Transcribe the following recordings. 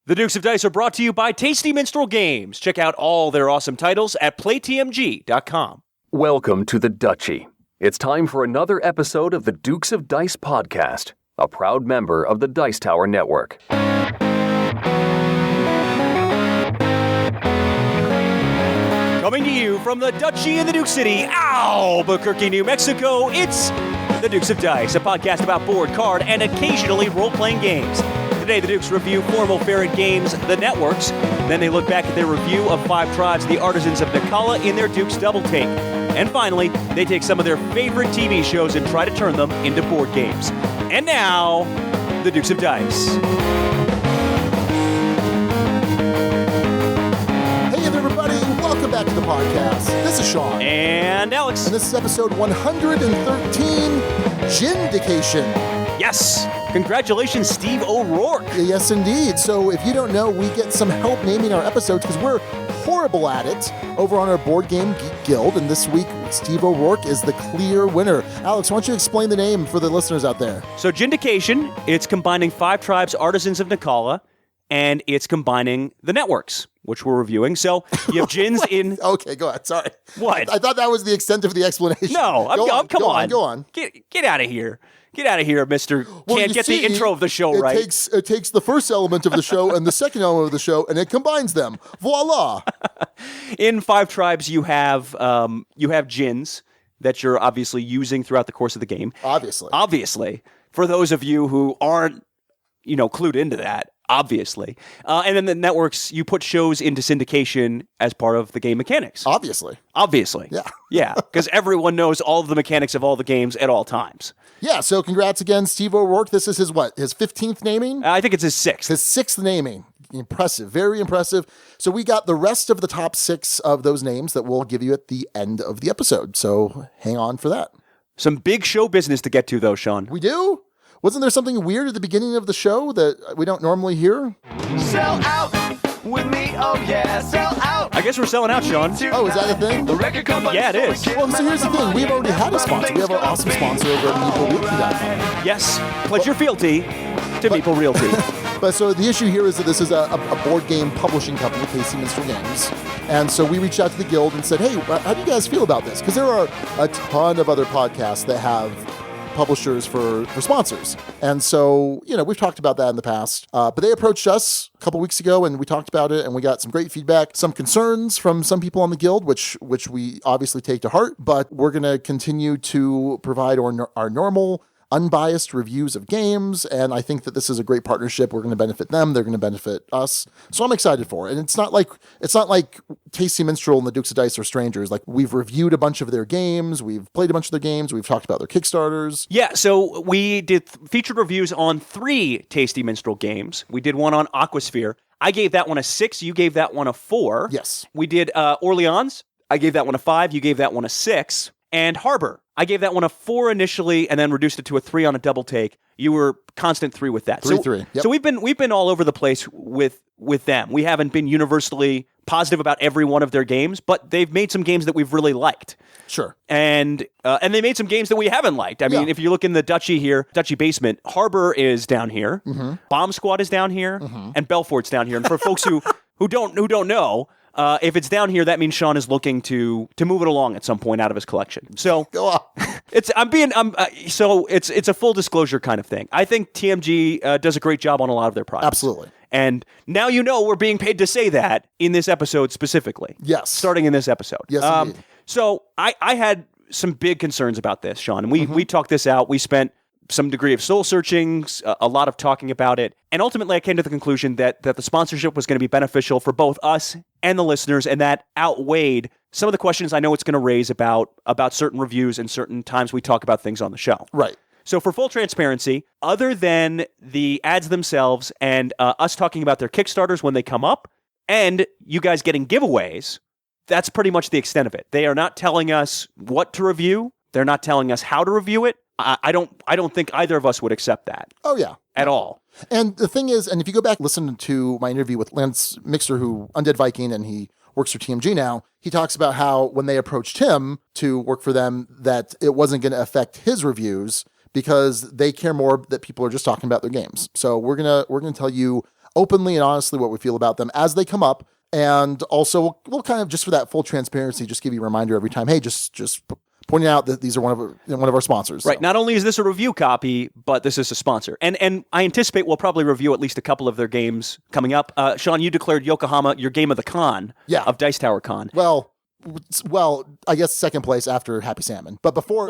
The Dukes of Dice are brought to you by Tasty Minstrel Games. Check out all their awesome titles at playtmg.com. Welcome to the Duchy. It's time for another episode of the Dukes of Dice podcast, a proud member of the Dice Tower Network. Coming to you from the Duchy in the Duke City, Albuquerque, New Mexico, it's the Dukes of Dice, a podcast about board, card, and occasionally role-playing games. Today, the Dukes review formal Ferret games, The Networks. Then they look back at their review of 5 Tribes, the Artisans of Naqala in their Dukes Double-Take. And finally, they take some of their favorite TV shows and try to turn them into board games. And now, the Dukes of Dice. Hey everybody, welcome back to the podcast. This is Sean. And Alex. And this is episode 113, Djinndication. Yes! Congratulations, Steve O'Rourke. Yes, indeed. So if you don't know, we get some help naming our episodes because we're horrible at it over on our Board Game Geek Guild. And this week, Steve O'Rourke is the clear winner. Alex, why don't you explain the name for the listeners out there? So Djinndication, it's combining 5 Tribes, Artisans of Naqala, and it's combining the Networks, which we're reviewing. So you have Djinns in... Okay, go ahead. Sorry. What? I thought that was the extent of the explanation. No, come on. Go on. Get out of here. Get out of here, Mr. Can't get the intro of the show right. It takes the first element of the show and the second element of the show, and it combines them. Voila! In 5 Tribes, you have Djinns that you're obviously using throughout the course of the game. Obviously. For those of you who aren't, clued into that, obviously. And then the Networks, you put shows into syndication as part of the game mechanics. Obviously. Yeah. Yeah, because everyone knows all of the mechanics of all the games at all times. Yeah, so congrats again, Steve O'Rourke. This is his 15th naming? I think it's his 6th. His 6th naming. Impressive, very impressive. So we got the rest of the top 6 of those names that we'll give you at the end of the episode. So hang on for that. Some big show business to get to, though, Sean. We do? Wasn't there something weird at the beginning of the show that we don't normally hear? Sell out with me, oh yeah, sell out. I guess we're selling out, Sean. Oh, is that a thing? The record company. Yeah, it is. Well, so here's the thing. We've already had a sponsor. We have our awesome sponsor over at MeepleRealty.com. Yes. Pledge your fealty to Meeple Realty. But so the issue here is that this is a board game publishing company, Tasty Minstrel Games. And so we reached out to the guild and said, hey, how do you guys feel about this? Because there are a ton of other podcasts that have publishers for sponsors. And so, we've talked about that in the past. But they approached us a couple weeks ago and we talked about it and we got some great feedback, some concerns from some people on the guild, which we obviously take to heart, but we're going to continue to provide our normal unbiased reviews of games, and I think that this is a great partnership. We're going to benefit them, they're going to benefit us. So I'm excited for it. And it's not like Tasty Minstrel and the Dukes of Dice are strangers. Like, we've reviewed a bunch of their games, we've played a bunch of their games, we've talked about their Kickstarters. Yeah, so we did featured reviews on 3 Tasty Minstrel games. We did one on Aquasphere. I gave that one a 6, you gave that one a 4. Yes. We did Orleans. I gave that one a 5, you gave that one a 6. And Harbor, I gave that one a 4 initially, and then reduced it to a 3 on a double take. You were constant 3 with that. 3. Yep. So we've been all over the place with them. We haven't been universally positive about every one of their games, but they've made some games that we've really liked. Sure. And they made some games that we haven't liked. I mean, if you look in the Duchy here, Duchy basement, Harbor is down here, Bomb Squad is down here, and Belfort's down here. And for folks who don't know. If it's down here, that means Sean is looking to move it along at some point out of his collection. So go on. It's a full disclosure kind of thing. I think TMG does a great job on a lot of their products. Absolutely. And now we're being paid to say that in this episode specifically. Yes. Starting in this episode. Yes, indeed. So I had some big concerns about this, Sean, and we talked this out. We spent some degree of soul searching, a lot of talking about it. And ultimately, I came to the conclusion that the sponsorship was going to be beneficial for both us and the listeners, and that outweighed some of the questions I know it's going to raise about certain reviews and certain times we talk about things on the show. Right. So for full transparency, other than the ads themselves and us talking about their Kickstarters when they come up, and you guys getting giveaways, that's pretty much the extent of it. They are not telling us what to review. They're not telling us how to review it. I don't think either of us would accept that. Oh, yeah. At all. And the thing is, and if you go back, listen to my interview with Lance Mixer, who Undead Viking, and he works for TMG now, he talks about how when they approached him to work for them, that it wasn't going to affect his reviews because they care more that people are just talking about their games. So we're gonna tell you openly and honestly what we feel about them as they come up. And also, we'll kind of, just for that full transparency, just give you a reminder every time, hey, just pointing out that these are one of our sponsors. Right. So. Not only is this a review copy, but this is a sponsor. And I anticipate we'll probably review at least a couple of their games coming up. Sean, you declared Yokohama your game of the con of Dice Tower Con. Well, I guess second place after Happy Salmon. But before...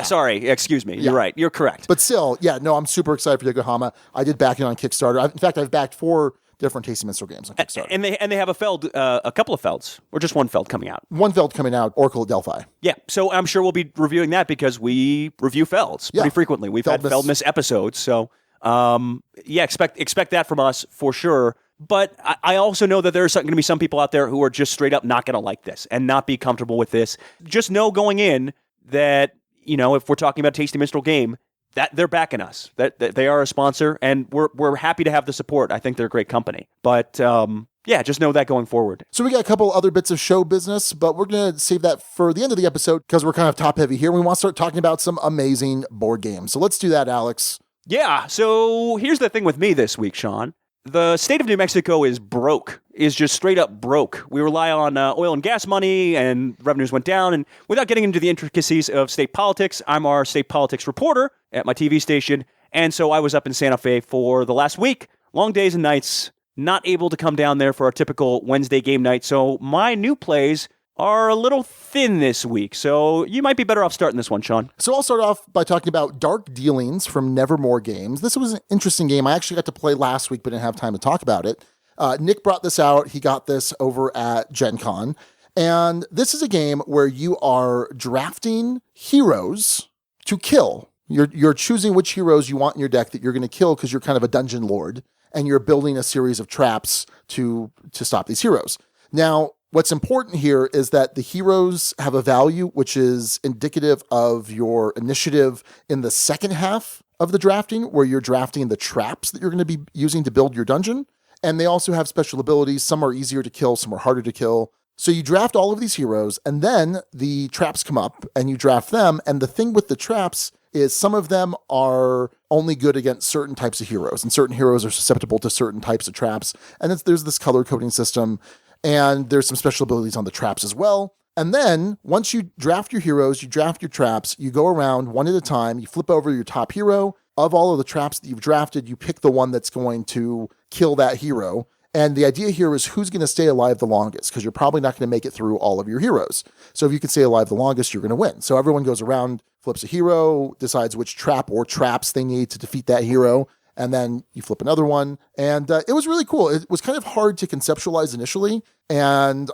Sorry. Excuse me. You're right. You're correct. But still, I'm super excited for Yokohama. I did back it on Kickstarter. In fact, I've backed 4 different Tasty Minstrel games on Kickstarter. And they have a couple of Felds, or just one Feld coming out. One Feld coming out, Oracle at Delphi. Yeah, so I'm sure we'll be reviewing that because we review Felds pretty frequently. We've had Feldmas episodes, so expect that from us for sure. But I also know that there's going to be some people out there who are just straight up not going to like this and not be comfortable with this. Just know going in that, if we're talking about Tasty Minstrel game, that they're backing us, that they are a sponsor, and we're happy to have the support. I think they're a great company. But just know that going forward. So we got a couple other bits of show business, but we're going to save that for the end of the episode because we're kind of top heavy here. We want to start talking about some amazing board games. So let's do that, Alex. Yeah, so here's the thing with me this week, Sean. The state of New Mexico is just straight up broke. We rely on oil and gas money, and revenues went down. And without getting into the intricacies of state politics, I'm our state politics reporter at my TV station. And so I was up in Santa Fe for the last week, long days and nights, not able to come down there for our typical Wednesday game night. So my new plays are a little thin this week. So you might be better off starting this one, Sean. So I'll start off by talking about Dark Dealings from Nevermore Games. This was an interesting game. I actually got to play last week, but didn't have time to talk about it. Nick brought this out. He got this over at Gen Con. And this is a game where you are drafting heroes to kill. You're choosing which heroes you want in your deck that you're going to kill because you're kind of a dungeon lord. And you're building a series of traps to stop these heroes. Now, what's important here is that the heroes have a value which is indicative of your initiative in the second half of the drafting, where you're drafting the traps that you're going to be using to build your dungeon. And they also have special abilities. Some are easier to kill, some are harder to kill. So you draft all of these heroes, and then the traps come up, and you draft them. And the thing with the traps is some of them are only good against certain types of heroes, and certain heroes are susceptible to certain types of traps. And there's this color coding system. And there's some special abilities on the traps as well. And then once you draft your heroes, you draft your traps, you go around one at a time, you flip over your top hero. Of all of the traps that you've drafted, you pick the one that's going to kill that hero. And the idea here is who's going to stay alive the longest, because you're probably not going to make it through all of your heroes. So if you can stay alive the longest, you're going to win. So everyone goes around, flips a hero, decides which trap or traps they need to defeat that hero. And then you flip another one. And it was really cool. It was kind of hard to conceptualize initially. And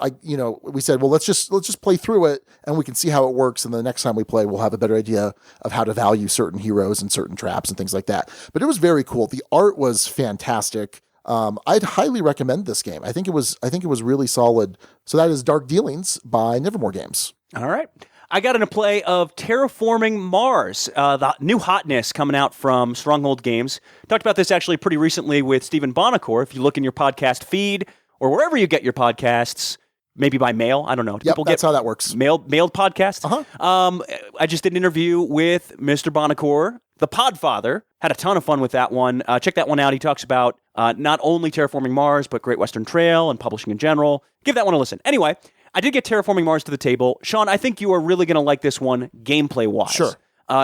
we said, well, let's just play through it and we can see how it works. And the next time we play, we'll have a better idea of how to value certain heroes and certain traps and things like that. But it was very cool. The art was fantastic. I'd highly recommend this game. I think it was really solid. So that is Dark Dealings by Nevermore Games. All right. I got in a play of Terraforming Mars, the new hotness coming out from Stronghold Games. Talked about this actually pretty recently with Stephen Bonacore. If you look in your podcast feed or wherever you get your podcasts, maybe by mail, I don't know. Yep, that's how that works. Mailed podcasts? I just did an interview with Mr. Bonacore, the Podfather. Had a ton of fun with that one. Check that one out. He talks about not only Terraforming Mars, but Great Western Trail and publishing in general. Give that one a listen. Anyway, I did get Terraforming Mars to the table. Sean, I think you are really going to like this one gameplay-wise. Sure.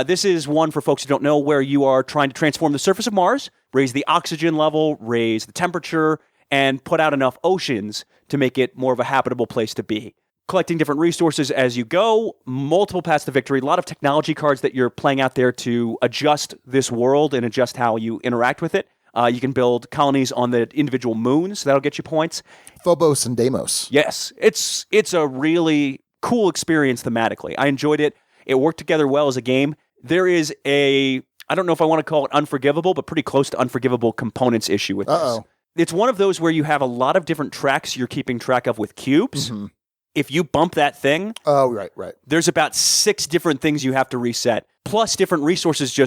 This is one for folks who don't know, where you are trying to transform the surface of Mars, raise the oxygen level, raise the temperature, and put out enough oceans to make it more of a habitable place to be. Collecting different resources as you go, multiple paths to victory, a lot of technology cards that you're playing out there to adjust this world and adjust how you interact with it. You can build colonies on the individual moons. That'll get you points. Phobos and Deimos. Yes. It's a really cool experience thematically. I enjoyed it. It worked together well as a game. There is I don't know if I want to call it unforgivable, but pretty close to unforgivable components issue with this. It's one of those where you have a lot of different tracks you're keeping track of with cubes. Mm-hmm. If you bump that thing, right. There's about 6 different things you have to reset, plus different resources.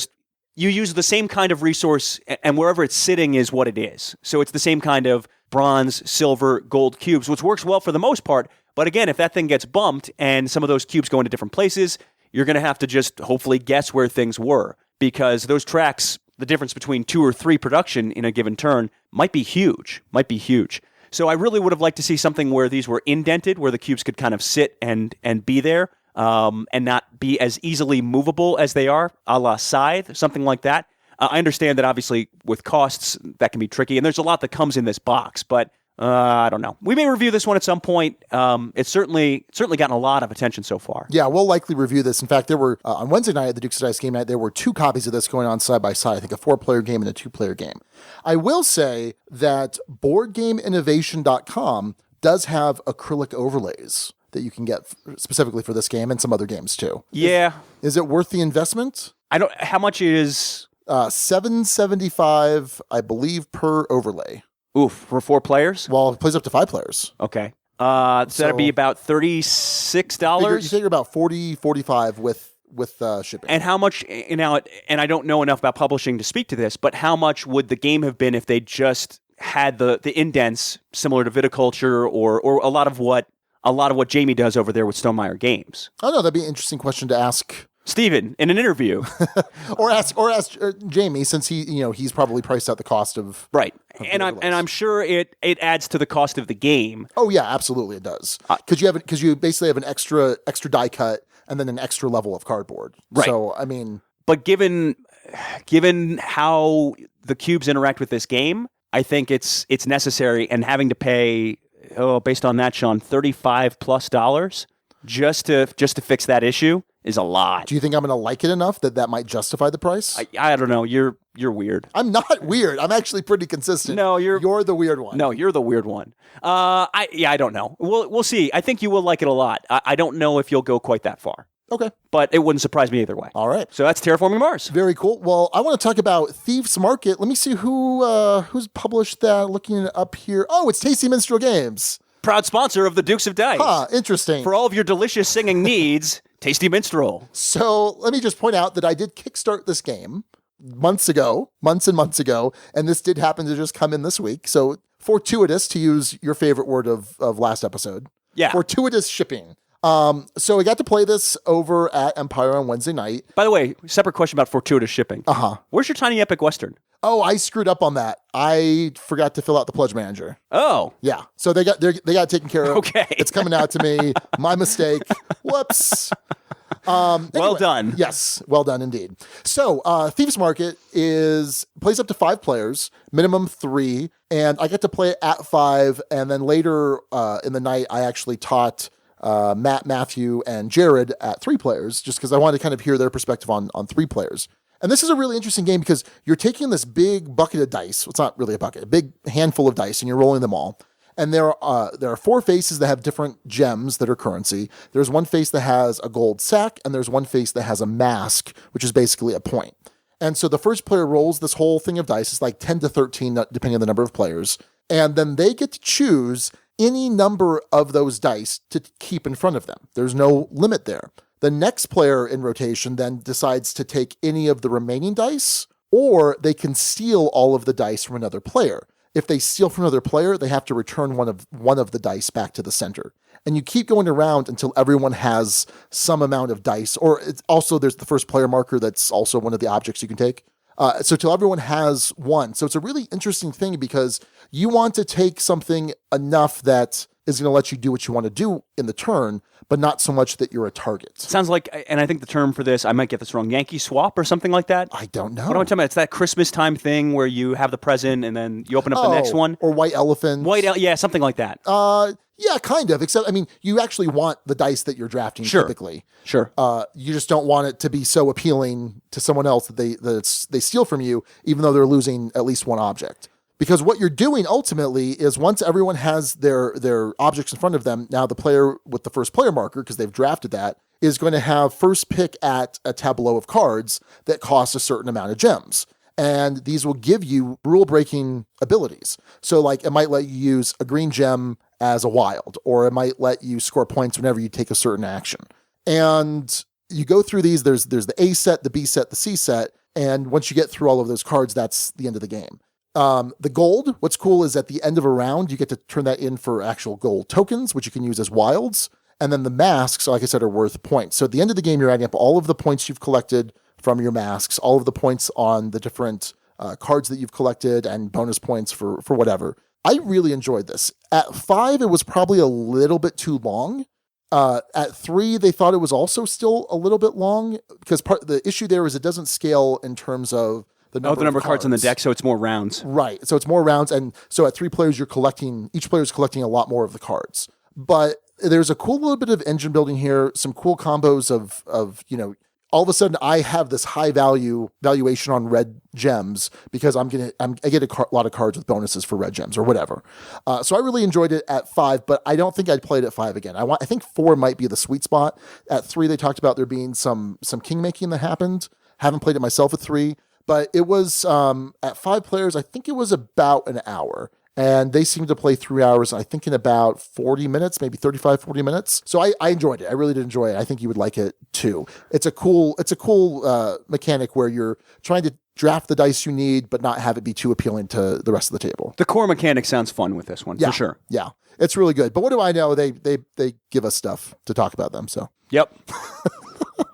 You use the same kind of resource, and wherever it's sitting is what it is. So it's the same kind of bronze, silver, gold cubes, which works well for the most part. But again, if that thing gets bumped and some of those cubes go into different places, you're going to have to just hopefully guess where things were, because those tracks the difference between 2 or 3 production in a given turn might be huge. So I really would have liked to see something where these were indented, where the cubes could kind of sit and be there, and not be as easily movable as they are, a la Scythe, something like that. I understand that obviously with costs that can be tricky, and there's a lot that comes in this box, but I don't know. We may review this one at some point. It's certainly gotten a lot of attention so far. Yeah, we'll likely review this. In fact, there were, on Wednesday night at the Dukes of Dice game night, there were 2 copies of this going on side by side. I think a 4-player game and a 2-player game. I will say that BoardGameInnovation.com does have acrylic overlays that you can get specifically for this game and some other games too. Yeah. Is it worth the investment? How much is... $7.75, I believe, per overlay. Oof, for 4 players? Well, it plays up to 5 players. Okay. So that'd be about $36? You figure about $40, $45 with shipping. And how much, and I don't know enough about publishing to speak to this, but how much would the game have been if they just had the indents similar to Viticulture or a lot of what Jamie does over there with Stonemaier Games? Oh, no, that'd be an interesting question to ask Steven in an interview. or ask Jamie, since he's probably priced out the cost of right. And I'm sure it adds to the cost of the game. Oh yeah, absolutely it does. Because you basically have an extra die cut and then an extra level of cardboard. Right. So I mean, but given how the cubes interact with this game, I think it's necessary, and having to pay based on that, Sean, $35+ just to fix that issue is a lot. Do you think I'm going to like it enough that might justify the price? I don't know. You're weird. I'm not weird. I'm actually pretty consistent. No, you're the weird one. No, you're the weird one. I don't know. We'll see. I think you will like it a lot. I don't know if you'll go quite that far. Okay. But it wouldn't surprise me either way. All right. So that's Terraforming Mars. Very cool. Well, I want to talk about Thieves Market. Let me see who's published that. Looking it up here. Oh, it's Tasty Minstrel Games. Proud sponsor of the Dukes of Dice. Interesting. For all of your delicious singing needs, Tasty Minstrel. So let me just point out that I did kickstart this game months and months ago, and this did happen to just come in this week. So fortuitous, to use your favorite word of last episode. Yeah. Fortuitous shipping. So I got to play this over at Empire on Wednesday night. By the way, separate question about fortuitous shipping. Where's your Tiny Epic Western? Oh, I screwed up on that. I forgot to fill out the pledge manager. Oh. Yeah. So they got it taken care of. Okay. It's coming out to me. My mistake. Whoops. Anyway, well done. Yes, well done indeed. So Thieves Market plays up to 5 players, minimum 3, and I get to play it at 5, and then later in the night I actually taught Matt, Matthew, and Jared at 3 players, just because I wanted to kind of hear their perspective on 3 players. And this is a really interesting game because you're taking this big bucket of dice. Well, it's not really a bucket, a big handful of dice, and you're rolling them all. And there are 4 faces that have different gems that are currency. There's one face that has a gold sack, and there's one face that has a mask, which is basically a point. And so the first player rolls this whole thing of dice. It's like 10 to 13, depending on the number of players. And then they get to choose any number of those dice to keep in front of them. There's no limit there. The next player in rotation then decides to take any of the remaining dice, or they can steal all of the dice from another player. If they steal from another player, they have to return one of the dice back to the center. And you keep going around until everyone has some amount of dice, or there's the first player marker that's also one of the objects you can take. So till everyone has one. So it's a really interesting thing because you want to take something enough that is going to let you do what you want to do in the turn, but not so much that you're a target. Sounds like, and I think the term for this, I might get this wrong, Yankee swap or something like that? I don't know. What am I talking about? It's that Christmas time thing where you have the present and then you open up the next one? Or white elephant. Yeah, something like that. Yeah, kind of. Except, I mean, you actually want the dice that you're drafting typically. Sure. You just don't want it to be so appealing to someone else that they steal from you, even though they're losing at least one object. Because what you're doing ultimately is once everyone has their objects in front of them, now the player with the first player marker, because they've drafted that, is going to have first pick at a tableau of cards that cost a certain amount of gems. And these will give you rule-breaking abilities. So like it might let you use a green gem as a wild, or it might let you score points whenever you take a certain action. And you go through these, there's the A set, the B set, the C set, and once you get through all of those cards, that's the end of the game. The gold, what's cool is at the end of a round, you get to turn that in for actual gold tokens, which you can use as wilds. And then the masks, like I said, are worth points. So at the end of the game, you're adding up all of the points you've collected from your masks, all of the points on the different cards that you've collected, and bonus points for whatever. I really enjoyed this. At 5, it was probably a little bit too long. At 3, they thought it was also still a little bit long, because the issue there is it doesn't scale in terms of the number of cards on the deck, so it's more rounds. Right. So it's more rounds. And so at 3 players, each player is collecting a lot more of the cards. But there's a cool little bit of engine building here, some cool combos of all of a sudden I have this high valuation on red gems because I get a lot of cards with bonuses for red gems or whatever. So I really enjoyed it at 5, but I don't think I'd play it at 5 again. I think 4 might be the sweet spot. At 3, they talked about there being some king making that happened. Haven't played it myself at 3, but it was at 5 players, I think it was about an hour. And they seemed to play 3 hours, I think in about 40 minutes, maybe 35, 40 minutes. So I enjoyed it. I really did enjoy it. I think you would like it too. It's a cool mechanic where you're trying to draft the dice you need, but not have it be too appealing to the rest of the table. The core mechanic sounds fun with this one, for sure. Yeah, it's really good. But what do I know? They give us stuff to talk about them. So. Yep.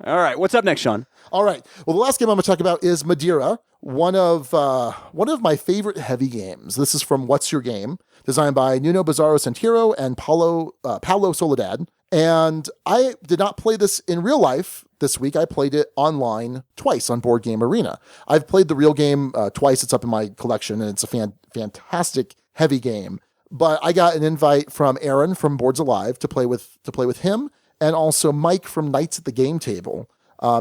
All right. What's up next, Sean? All right. Well, the last game I'm going to talk about is Madeira, one of my favorite heavy games. This is from What's Your Game, designed by Nuno Bizarro Santiro and Paulo Soledad. And I did not play this in real life this week. I played it online twice on Board Game Arena. I've played the real game twice. It's up in my collection, and it's a fantastic heavy game. But I got an invite from Aaron from Boards Alive to play with him, and also Mike from Knights at the Game Table.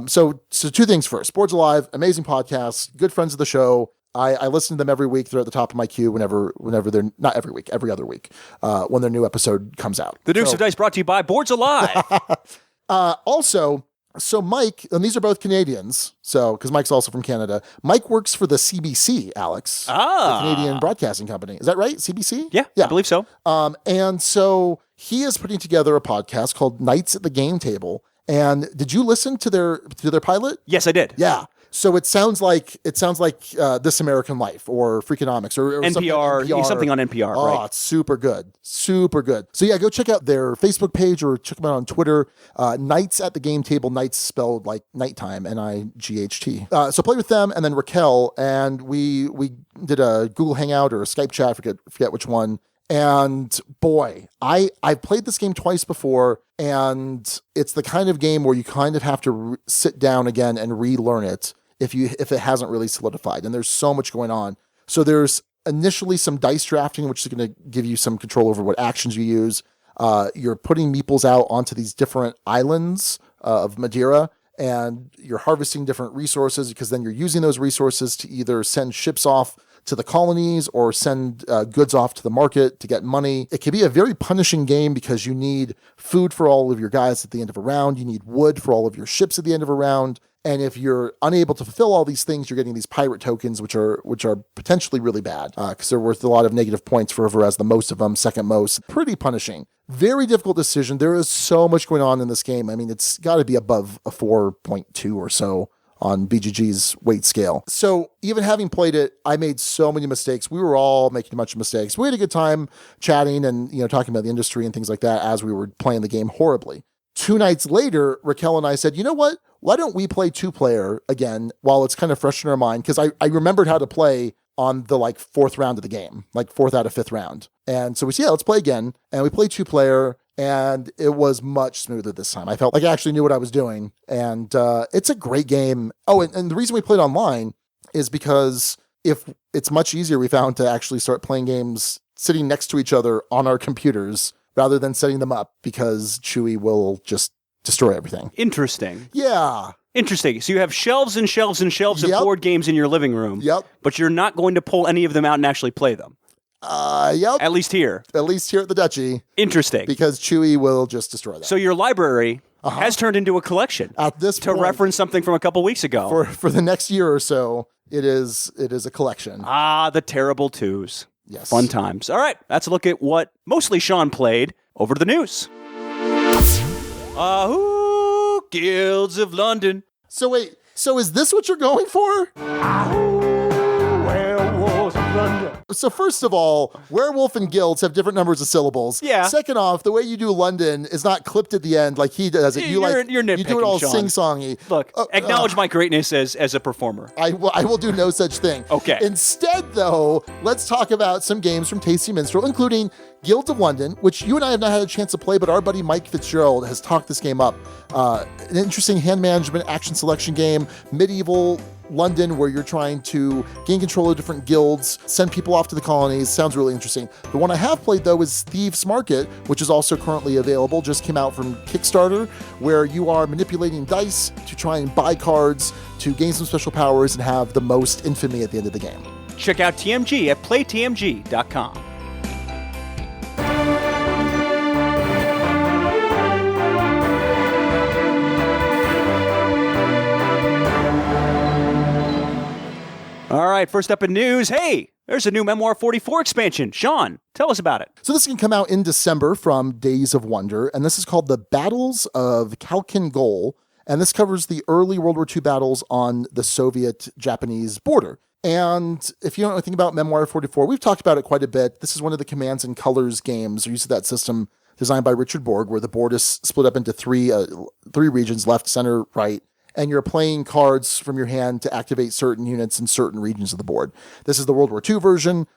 So two things first. Boards Alive, amazing podcast, good friends of the show. I listen to them every week. They're at the top of my queue whenever they're, not every week, every other week, when their new episode comes out. The Dukes of Dice brought to you by Boards Alive. Also, so Mike, and these are both Canadians, so because Mike's also from Canada. Mike works for the CBC, Alex. The Canadian Broadcasting Company. Is that right? CBC? Yeah, I believe so. And so he is putting together a podcast called Knights at the Game Table. And did you listen to their pilot? Yes, I did. Yeah. So it sounds like This American Life or Freakonomics or NPR, something on NPR. Oh, right? It's super good. Super good. So yeah, go check out their Facebook page or check them out on Twitter. Knights at the Game Table, Knights spelled like nighttime, NIGHT. So play with them and then Raquel, and we did a Google Hangout or a Skype chat, forget which one. And boy, I've played this game twice before, and it's the kind of game where you kind of have to sit down again and relearn it if it hasn't really solidified. And there's so much going on. So there's initially some dice drafting, which is going to give you some control over what actions you use. You're putting meeples out onto these different islands of Madeira, and you're harvesting different resources, because then you're using those resources to either send ships off to the colonies or send goods off to the market to get money. It can be a very punishing game because you need food for all of your guys at the end of a round. You need wood for all of your ships at the end of a round. And if you're unable to fulfill all these things, you're getting these pirate tokens, which are potentially really bad because they're worth a lot of negative points for whoever has the most of them, second most. Pretty punishing. Very difficult decision. There is so much going on in this game. I mean, it's got to be above a 4.2 or so on BGG's weight scale. So even having played it, I made so many mistakes. We were all making a bunch of mistakes. We had a good time chatting and talking about the industry and things like that as we were playing the game horribly. 2 nights later, Raquel and I said, you know what? Why don't we play 2-player again while it's kind of fresh in our mind? Because I remembered how to play on the 4th round of the game, 4th out of 5th round. And so we said, yeah, let's play again. And we played 2-player, and it was much smoother this time. I felt like I actually knew what I was doing. And it's a great game. Oh, and the reason we played online is because if it's much easier, we found, to actually start playing games sitting next to each other on our computers rather than setting them up, because Chewy will just destroy everything. Interesting. Yeah. Interesting. So you have shelves and shelves and shelves of board games in your living room. Yep. But you're not going to pull any of them out and actually play them. Yep. At least here. At least here at the Duchy. Interesting. Because Chewy will just destroy that. So your library has turned into a collection. At this point, to reference something from a couple weeks ago. For the next year or so, it is a collection. The terrible twos. Yes. Fun times. All right. Let's look at what mostly Sean played. Over to the news. Guilds of London. So wait, is this what you're going for? Werewolves of London. So first of all, werewolf and guilds have different numbers of syllables. Yeah. Second off, the way you do London is not clipped at the end like he does it. You're You do it nitpicking, all Sean. sing-songy. Look, acknowledge my greatness as a performer. I will do no such thing. Okay. Instead, though, let's talk about some games from Tasty Minstrel, including Guilds of London, which you and I have not had a chance to play, but our buddy Mike Fitzgerald has talked this game up. An interesting hand management action selection game, medieval London, where you're trying to gain control of different guilds, send people off to the colonies. Sounds really interesting. The one I have played, though, is Thieves Market, which is also currently available, just came out from Kickstarter, where you are manipulating dice to try and buy cards to gain some special powers and have the most infamy at the end of the game. Check out TMG at playtmg.com. All right, first up in news, hey, there's a new Memoir 44 expansion. Sean, tell us about it. So this can come out in December from Days of Wonder, and this is called The Battles of Khalkhin-Gol, and this covers the early World War II battles on the Soviet-Japanese border. And if you don't know anything about Memoir 44, we've talked about it quite a bit. This is one of the Commands and Colors games, or use of that system designed by Richard Borg, where the board is split up into three regions, left, center, right. And you're playing cards from your hand to activate certain units in certain regions of the board. This is the World War II version.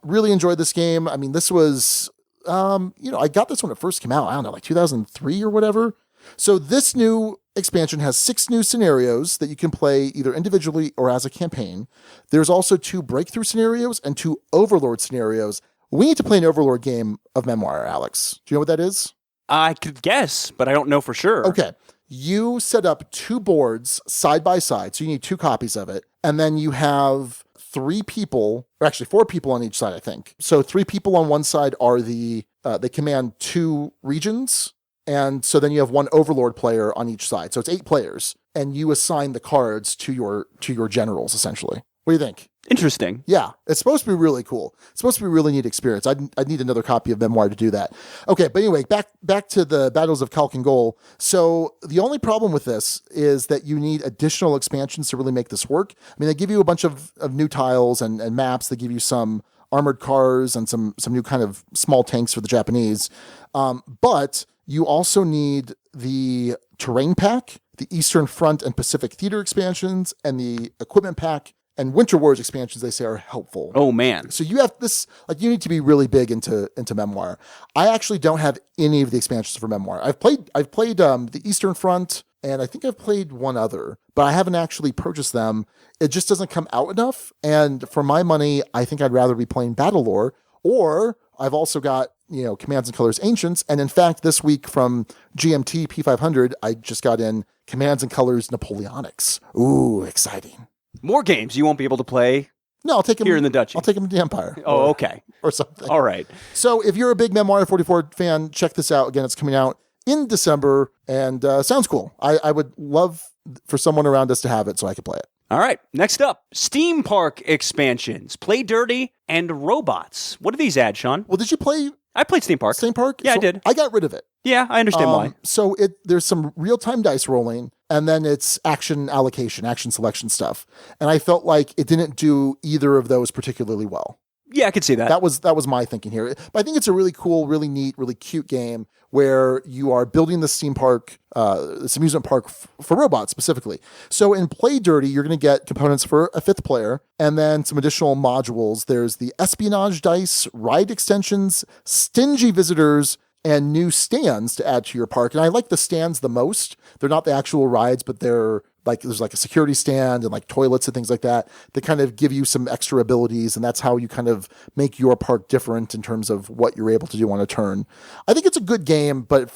Really enjoyed this game. I mean, this was, I got this when it first came out. I don't know, like 2003 or whatever. So this new expansion has 6 new scenarios that you can play either individually or as a campaign. There's also 2 breakthrough scenarios and 2 overlord scenarios. We need to play an overlord game of Memoir, Alex. Do you know what that is? I could guess, but I don't know for sure. Okay. You set up 2 boards side by side, so you need 2 copies of it, and then you have 3 people, or actually 4 people on each side, I think. So 3 people on one side are they command 2 regions, and so then you have 1 overlord player on each side. So it's 8 players, and you assign the cards to your generals, essentially. What do you think? Interesting. Yeah, it's supposed to be really cool. It's supposed to be a really neat experience. I'd need another copy of Memoir to do that. Okay, but anyway, back to the Battles of Khalkhin-Gol. So the only problem with this is that you need additional expansions to really make this work. I mean, they give you a bunch of new tiles and maps. They give you some armored cars and some new kind of small tanks for the Japanese. But you also need the terrain pack, the Eastern Front and Pacific Theater expansions, and the equipment pack. And Winter Wars expansions, they say, are helpful. Oh, man. So you have this, you need to be really big into Memoir. I actually don't have any of the expansions for Memoir. I've played the Eastern Front, and I think I've played one other, but I haven't actually purchased them. It just doesn't come out enough. And for my money, I think I'd rather be playing Battle Lore, or I've also got, Commands and Colors Ancients. And in fact, this week from GMT P500, I just got in Commands and Colors Napoleonics. Ooh, exciting. More games you won't be able to play. No, I'll take him here in the Duchy. I'll take him to the Empire. Oh, okay. Or something. All right. So if you're a big Memoir 44 fan, check this out. Again, it's coming out in December, and sounds cool. I would love for someone around us to have it so I could play it. All right. Next up, Steam Park expansions, Play Dirty, and Robots. What do these add, Sean? Well, did you play I played Steam Park. Steam Park? Yeah, So I did. I got rid of it. Yeah, I understand why. So there's some real-time dice rolling, and then it's action allocation, action selection stuff. And I felt like it didn't do either of those particularly well. Yeah, I could see that. That was my thinking here. But I think it's a really cool, really neat, really cute game where you are building this theme park, this amusement park for robots specifically. So in Play Dirty, you're going to get components for a 5th player and then some additional modules. There's the espionage dice, ride extensions, stingy visitors, and new stands to add to your park. And I like the stands the most. They're not the actual rides, but they're there's a security stand and toilets and things like that kind of give you some extra abilities. And that's how you kind of make your park different in terms of what you're able to do on a turn. I think it's a good game, but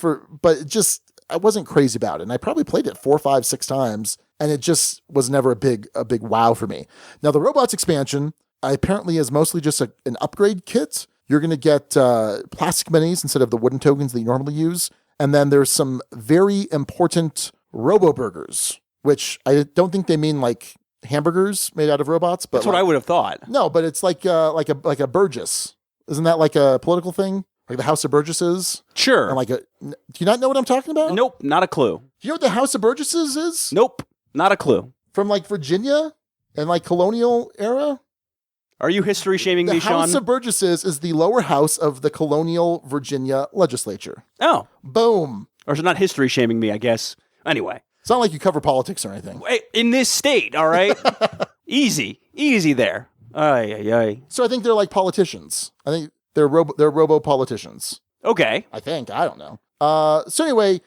I wasn't crazy about it. And I probably played it 4, 5, 6 times, and it just was never a big wow for me. Now the Robots expansion apparently is mostly just an upgrade kit. You're going to get plastic minis instead of the wooden tokens that you normally use. And then there's some very important robo-burgers, which I don't think they mean hamburgers made out of robots. But that's what I would have thought. No, but it's like a Burgess. Isn't that like a political thing? Like the House of Burgesses? Sure. And do you not know what I'm talking about? Nope, not a clue. Do you know what the House of Burgesses is? Nope, not a clue. From Virginia and colonial era? Are you history shaming me, The Sean? House of Burgesses is the lower house of the colonial Virginia legislature. Oh. Boom. Or is it not history shaming me, I guess? Anyway. It's not like you cover politics or anything. In this state, all right? Easy there. Ay. So I think they're like politicians. I think they're robo-politicians. Okay. I think. I don't know. So anyway,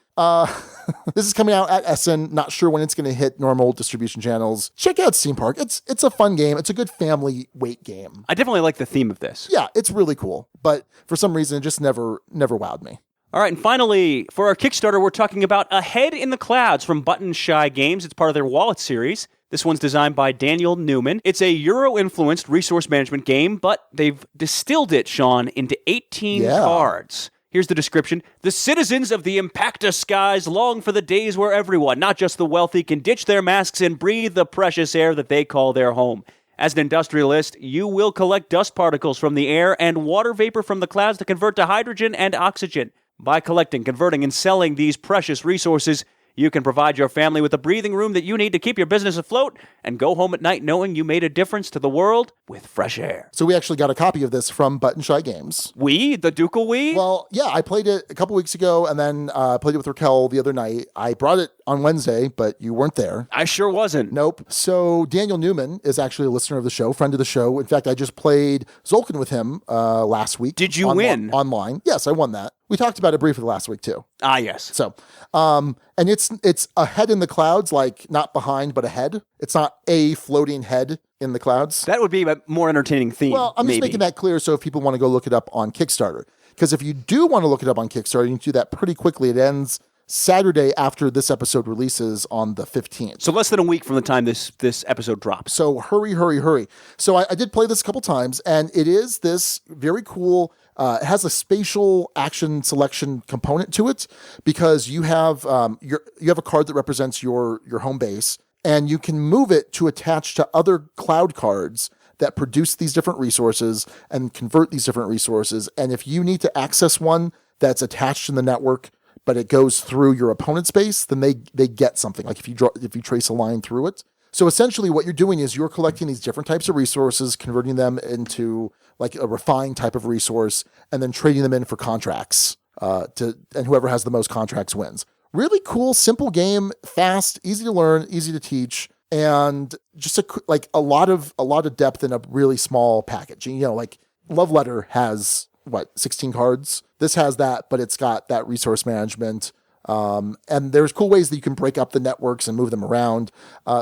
this is coming out at Essen. Not sure when it's going to hit normal distribution channels. Check out Steam Park. It's a fun game. It's a good family weight game. I definitely like the theme of this. Yeah, it's really cool. But for some reason, it just never wowed me. All right, and finally, for our Kickstarter, we're talking about Ahead in the Clouds from Button Shy Games. It's part of their Wallet series. This one's designed by Daniel Newman. It's a Euro-influenced resource management game, but they've distilled it, Sean, into 18 cards. Here's the description. The citizens of the Impacta skies long for the days where everyone, not just the wealthy, can ditch their masks and breathe the precious air that they call their home. As an industrialist, you will collect dust particles from the air and water vapor from the clouds to convert to hydrogen and oxygen. By collecting, converting, and selling these precious resources, you can provide your family with the breathing room that you need to keep your business afloat and go home at night knowing you made a difference to the world with fresh air. So we actually got a copy of this from Button Shy Games. We? The Ducal We? Well, yeah, I played it a couple weeks ago and then played it with Raquel the other night. I brought it on Wednesday, but you weren't there. I sure wasn't. Nope. So Daniel Newman is actually a listener of the show, friend of the show. In fact, I just played Zolkin with him last week. Did you win? Online. Yes, I won that. We talked about it briefly last week too. Ah, yes. So, and it's ahead in the clouds, like not behind, but ahead. It's not a floating head in the clouds. That would be a more entertaining theme. Well, I'm just making that clear so if people want to go look it up on Kickstarter. Because if you do want to look it up on Kickstarter, you can do that pretty quickly. It ends Saturday after this episode releases on the 15th. So less than a week from the time this episode drops. So hurry. So I did play this a couple times, and it is this very cool. It has a spatial action selection component to it because you have you have a card that represents your home base, and you can move it to attach to other cloud cards that produce these different resources and convert these different resources. And if you need to access one that's attached in the network, but it goes through your opponent's base, then they get something. Like if you trace a line through it. So essentially what you're doing is you're collecting these different types of resources, converting them into like a refined type of resource, and then trading them in for contracts. And whoever has the most contracts wins. Really cool, simple game, fast, easy to learn, easy to teach, and just a lot of depth in a really small package. You know, like Love Letter has 16 cards. This has that, but it's got that resource management. And there's cool ways that you can break up the networks and move them around.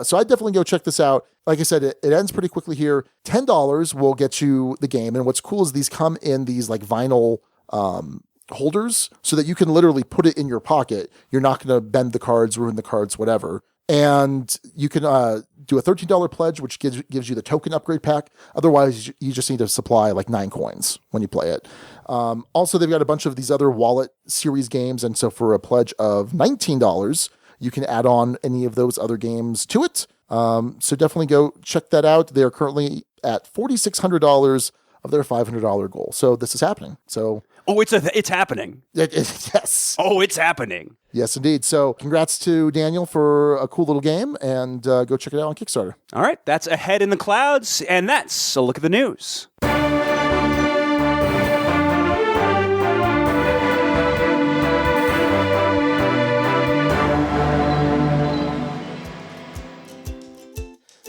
So I'd definitely go check this out. Like I said, it ends pretty quickly here. $10 will get you the game. And what's cool is these come in these like vinyl holders so that you can literally put it in your pocket. You're not going to bend the cards, ruin the cards, whatever. And you can do a $13 pledge, which gives you the token upgrade pack. Otherwise, you just need to supply like 9 coins when you play it. Also, they've got a bunch of these other wallet series games. And so for a pledge of $19, you can add on any of those other games to it. So definitely go check that out. They're currently at $4,600 of their $500 goal. So this is happening. So it's happening. Yes. Oh, it's happening. Yes, indeed. So congrats to Daniel for a cool little game, and go check it out on Kickstarter. All right, that's Ahead in the Clouds, and that's a look at the news.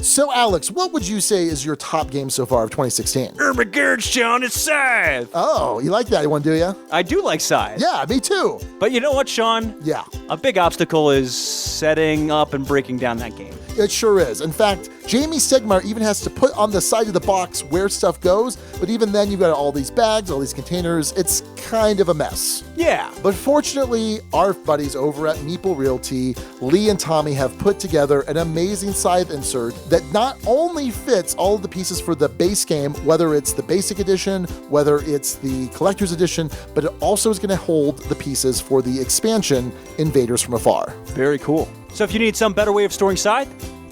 So, Alex, what would you say is your top game so far of 2016? Urban Garage, Sean, it's Scythe. Oh, you like that one, do you? I do like Scythe. Yeah, me too. But you know what, Sean? Yeah. A big obstacle is setting up and breaking down that game. It sure is. In fact, Jamie Stegmaier even has to put on the side of the box where stuff goes, but even then you've got all these bags, all these containers. It's kind of a mess. Yeah. But fortunately, our buddies over at Meeple Realty, Lee and Tommy, have put together an amazing Scythe insert that not only fits all of the pieces for the base game, whether it's the basic edition, whether it's the collector's edition, but it also is going to hold the pieces for the expansion, Invaders from Afar. Very cool. So if you need some better way of storing Scythe,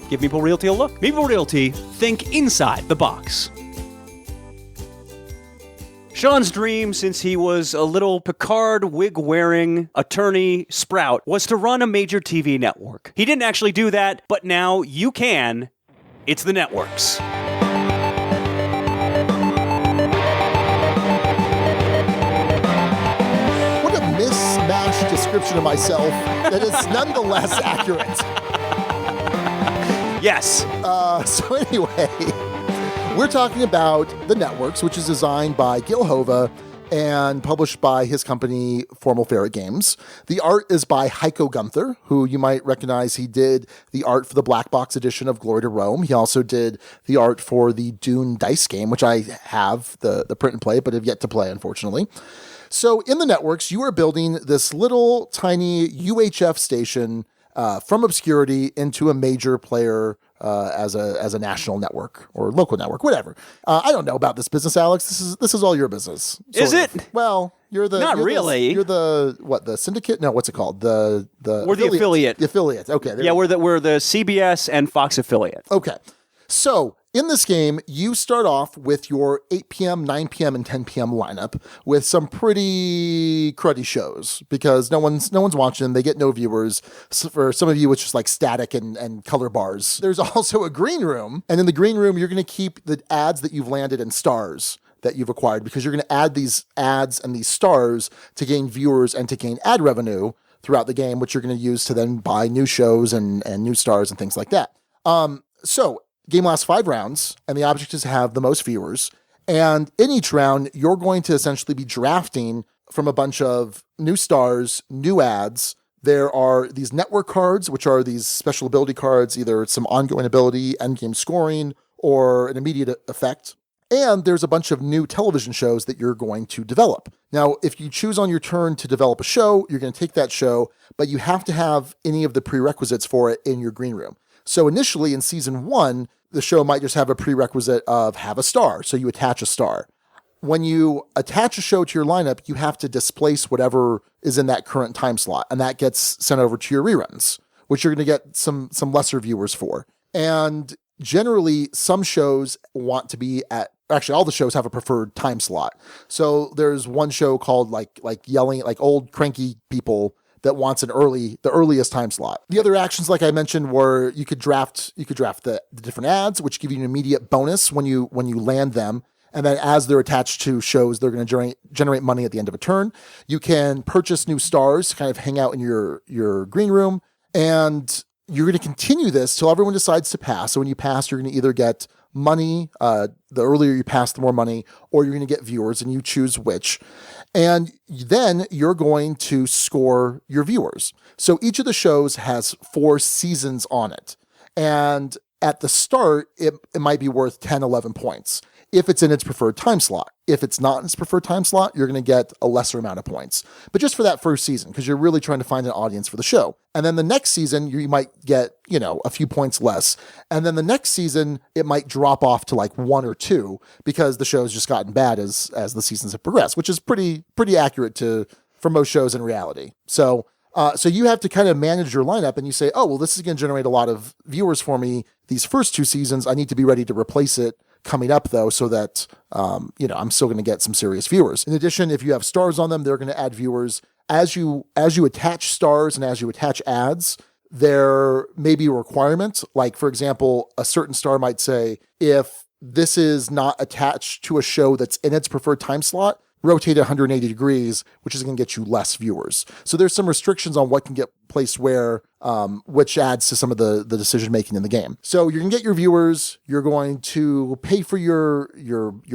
give Meeple Realty a look. Meeple Realty, think inside the box. Sean's dream since he was a little Picard wig-wearing attorney sprout was to run a major TV network. He didn't actually do that, but now you can. It's the Networks. description of myself that is nonetheless accurate. Yes. So anyway, we're talking about The Networks, which is designed by Gil Hova and published by his company, Formal Ferret Games. The art is by Heiko Gunther, who you might recognize. He did the art for the black box edition of Glory to Rome. He also did the art for the Dune dice game, which I have the print and play, but have yet to play, unfortunately. So in The Networks, you are building this little tiny UHF station from obscurity into a major player as a national network or local network, whatever. I don't know about this business, Alex. This is all your business. Is it? Well, you're the Not really. You're the what? The syndicate? No, what's it called? We're the affiliate. The affiliate. Okay. Yeah, we're the CBS and Fox affiliate. Okay. So in this game, you start off with your 8 p.m., 9 p.m., and 10 p.m. lineup with some pretty cruddy shows because no one's watching. They get no viewers. So for some of you, it's just like static and color bars. There's also a green room, and in the green room, you're going to keep the ads that you've landed and stars that you've acquired because you're going to add these ads and these stars to gain viewers and to gain ad revenue throughout the game, which you're going to use to then buy new shows and new stars and things like that. So game lasts 5 rounds, and the object is to have the most viewers. And in each round, you're going to essentially be drafting from a bunch of new stars, new ads. There are these network cards, which are these special ability cards, either some ongoing ability, endgame scoring, or an immediate effect. And there's a bunch of new television shows that you're going to develop. Now, if you choose on your turn to develop a show, you're going to take that show, but you have to have any of the prerequisites for it in your green room. So initially in season 1, the show might just have a prerequisite of have a star. So you attach a star. When you attach a show to your lineup, you have to displace whatever is in that current time slot. And that gets sent over to your reruns, which you're going to get some lesser viewers for. And generally, some shows want to be actually all the shows have a preferred time slot. So there's one show called like yelling, like old cranky people that wants the earliest time slot. The other actions, like I mentioned, were you could draft the different ads, which give you an immediate bonus when you land them. And then as they're attached to shows, they're going to generate money at the end of a turn. You can purchase new stars to kind of hang out in your green room. And you're going to continue this till everyone decides to pass. So when you pass, you're going to either get money, the earlier you pass, the more money, or you're going to get viewers, and you choose which. And then you're going to score your viewers. So each of the shows has 4 seasons on it. And at the start, it might be worth 10, 11 points if it's in its preferred time slot. If it's not in its preferred time slot, you're going to get a lesser amount of points. But just for that first season, because you're really trying to find an audience for the show. And then the next season, you might get, a few points less. And then the next season, it might drop off to like 1 or 2 because the show's just gotten bad as the seasons have progressed, which is pretty accurate for most shows in reality. So you have to kind of manage your lineup and you say, oh, well, this is going to generate a lot of viewers for me these first 2 seasons. I need to be ready to replace it coming up, though, so that, I'm still going to get some serious viewers. In addition, if you have stars on them, they're going to add viewers. As you attach stars and as you attach ads, there may be a requirement. Like, for example, a certain star might say, if this is not attached to a show that's in its preferred time slot, rotate it 180 degrees, which is going to get you less viewers. So there's some restrictions on what can get placed where, which adds to some of the decision-making in the game. So you're going to get your viewers, you're going to pay for your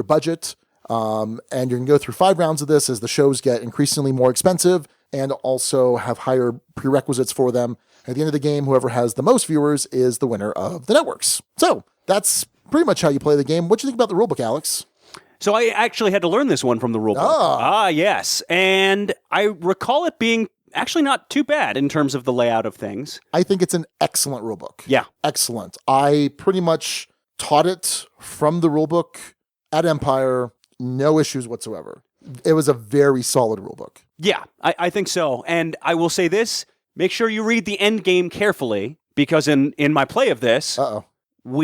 budget, and you're going to go through 5 rounds of this as the shows get increasingly more expensive and also have higher prerequisites for them. At the end of the game, whoever has the most viewers is the winner of the networks. So that's pretty much how you play the game. What do you think about the rulebook, Alex? So I actually had to learn this one from the rulebook. Yes. And I recall it being actually not too bad in terms of the layout of things. I think it's an excellent rulebook. Yeah. Excellent. I pretty much taught it from the rulebook at Empire, no issues whatsoever. It was a very solid rulebook. Yeah, I think so. And I will say this, make sure you read the end game carefully, because in my play of this, and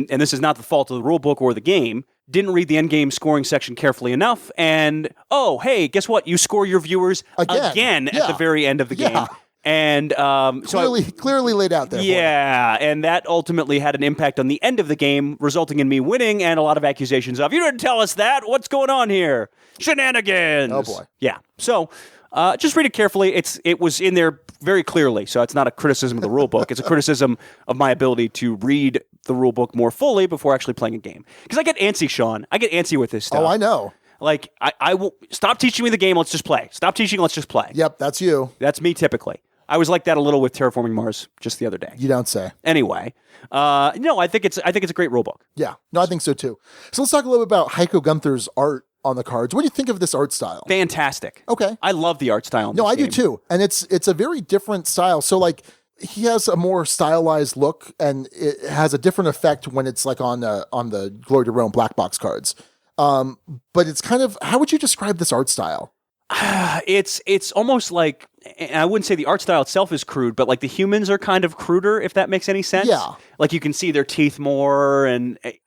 this is not the fault of the rulebook or the game, didn't read the end game scoring section carefully enough, and hey, guess what? You score your viewers again at the very end of the game. And clearly laid out there. Yeah, and that ultimately had an impact on the end of the game, resulting in me winning and a lot of accusations of, you didn't tell us that. What's going on here? Shenanigans. Oh, boy. Yeah. So Just read it carefully. It was in there very clearly, so it's not a criticism of the rule book. It's a criticism of my ability to read the rule book more fully before actually playing a game. Because I get antsy, Sean. I get antsy with this stuff. Oh, I know. Like, I will stop teaching me the game, let's just play. Stop teaching, let's just play. Yep, that's you. That's me typically. I was like that a little with Terraforming Mars just the other day. You don't say. Anyway, no, I think it's a great rule book. Yeah, no, I think so too. So let's talk a little bit about Heiko Gunther's art on the cards. What do you think of this art style? Fantastic. Okay. I love the art style in No, this I game. do too. And it's a very different style. So like he has a more stylized look and it has a different effect when it's like on the Glory to Rome black box cards. But it's kind of, how would you describe this art style? It's almost like, and I wouldn't say the art style itself is crude, but like the humans are kind of cruder, if that makes any sense. Yeah. Like you can see their teeth more, and it's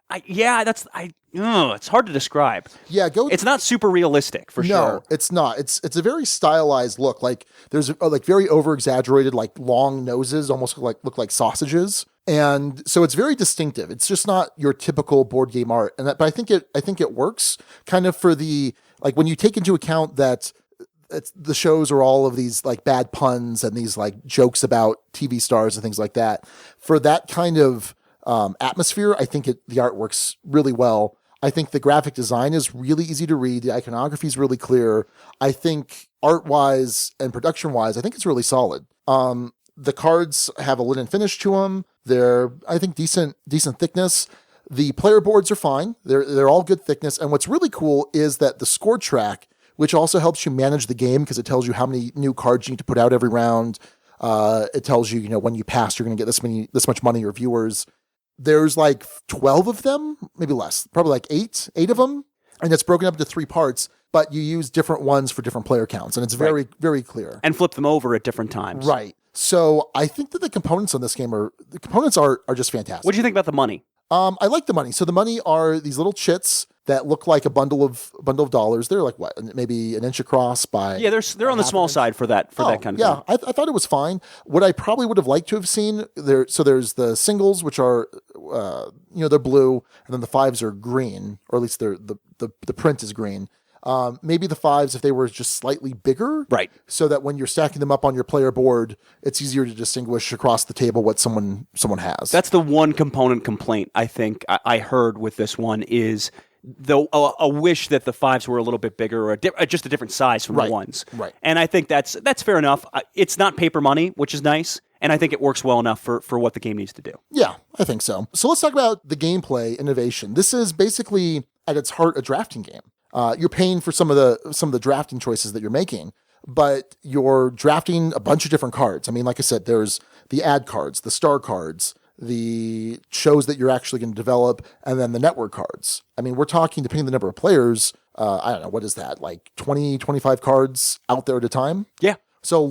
hard to describe. Yeah, It's not super realistic for sure. No, it's not. It's a very stylized look. Like there's like very over exaggerated, like long noses, almost look like sausages, and so it's very distinctive. It's just not your typical board game art, but I think it works kind of for the like when you take into account that the shows are all of these like bad puns and these like jokes about TV stars and things like that. For that kind of atmosphere, I think the art works really well. I think the graphic design is really easy to read. The iconography is really clear. I think art-wise and production-wise, I think it's really solid. The cards have a linen finish to them. They're, I think, decent thickness. The player boards are fine. They're all good thickness. And what's really cool is that the score track, which also helps you manage the game because it tells you how many new cards you need to put out every round. It tells you, when you pass, you're going to get this much money or viewers. There's like 12 of them, maybe less, probably like eight of them. And it's broken up into 3 parts, but you use different ones for different player counts. And it's very, very clear. And flip them over at different times. Right. So I think that the components on this game are just fantastic. What do you think about the money? I like the money. So the money are these little chits that look like a bundle of dollars. They're like what, maybe an inch across by. Yeah, they're on the small side for that that kind of thing. Yeah, I thought it was fine. What I probably would have liked to have seen there. So there's the singles, which are they're blue, and then the 5s are green, or at least the print is green. Maybe the 5s, if they were just slightly bigger, right? So that when you're stacking them up on your player board, it's easier to distinguish across the table what someone has. That's the one component complaint I think I heard with this one is a wish that the 5s were a little bit bigger or just a different size from the 1s. Right. And I think that's fair enough. It's not paper money, which is nice. And I think it works well enough for what the game needs to do. Yeah, I think so. So let's talk about the gameplay innovation. This is basically at its heart a drafting game. You're paying for some of the drafting choices that you're making, but you're drafting a bunch of different cards. I mean, like I said, there's the ad cards, the star cards, the shows that you're actually going to develop, and then the network cards. I mean, we're talking, depending on the number of players, I don't know, what is that, like 20, 25 cards out there at a time? Yeah. So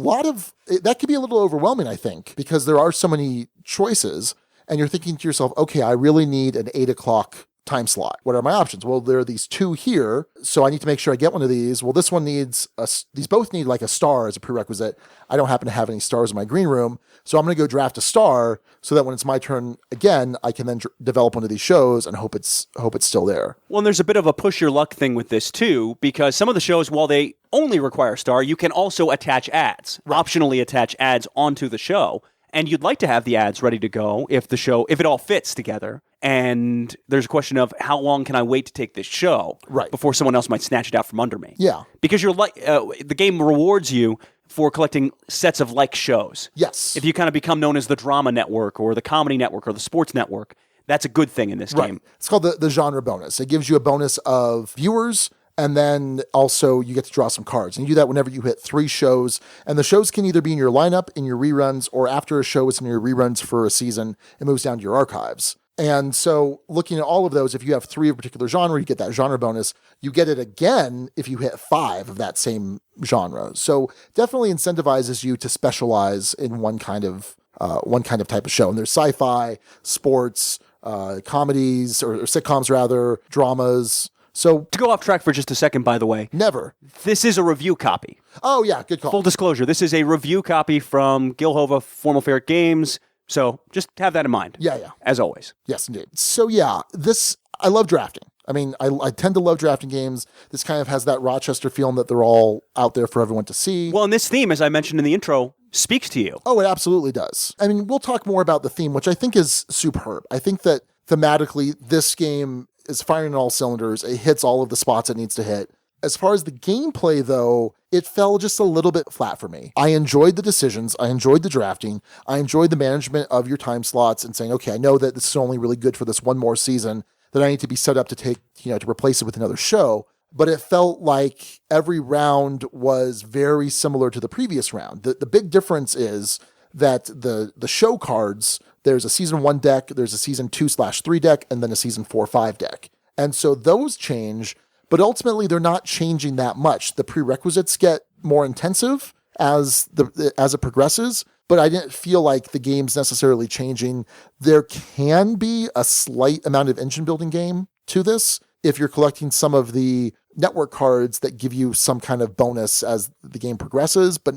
that could be a little overwhelming, I think, because there are so many choices, and you're thinking to yourself, okay, I really need an 8 o'clock time slot. What are my options? Well, there are these 2 here, so I need to make sure I get one of these. Well, this one needs these both need like a star as a prerequisite. I don't happen to have any stars in my green room, so I'm going to go draft a star so that when it's my turn again, I can then develop one of these shows and hope it's still there. Well, and there's a bit of a push your luck thing with this too, because some of the shows, while they only require a star, you can also attach ads, optionally attach ads onto the show. And you'd like to have the ads ready to go if it all fits together. And there's a question of how long can I wait to take this show before someone else might snatch it out from under me? Yeah. Because the game rewards you for collecting sets of like shows. Yes. If you kind of become known as the drama network or the comedy network or the sports network, that's a good thing in this game. It's called the genre bonus. It gives you a bonus of viewers, and then also you get to draw some cards. And you do that whenever you hit 3 shows. And the shows can either be in your lineup, in your reruns, or after a show is in your reruns for a season, it moves down to your archives. And so looking at all of those, if you have 3 of a particular genre, you get that genre bonus. You get it again if you hit 5 of that same genre. So definitely incentivizes you to specialize in one kind of type of show. And there's sci-fi, sports, comedies, or sitcoms rather, dramas. So to go off track for just a second, by the way. Never. This is a review copy. Oh, yeah, good call. Full disclosure, this is a review copy from Gilhova Formal Ferret Games. So just have that in mind. Yeah. As always. Yes, indeed. So yeah, I love drafting. I mean, I tend to love drafting games. This kind of has that Rochester feeling that they're all out there for everyone to see. Well, and this theme, as I mentioned in the intro, speaks to you. Oh, it absolutely does. I mean, we'll talk more about the theme, which I think is superb. I think that thematically, this game is firing on all cylinders. It hits all of the spots it needs to hit. As far as the gameplay, though, it fell just a little bit flat for me. I enjoyed the decisions. I enjoyed the drafting. I enjoyed the management of your time slots and saying, okay, I know that this is only really good for this one more season, that I need to be set up to take, to replace it with another show. But it felt like every round was very similar to the previous round. The big difference is that the show cards, there's a season 1 deck, there's a season 2/3 deck, and then a season 4/5 deck. And so those change, but ultimately they're not changing that much. The prerequisites get more intensive as it progresses, but I didn't feel like the game's necessarily changing. There can be a slight amount of engine building game to this if you're collecting some of the network cards that give you some kind of bonus as the game progresses, but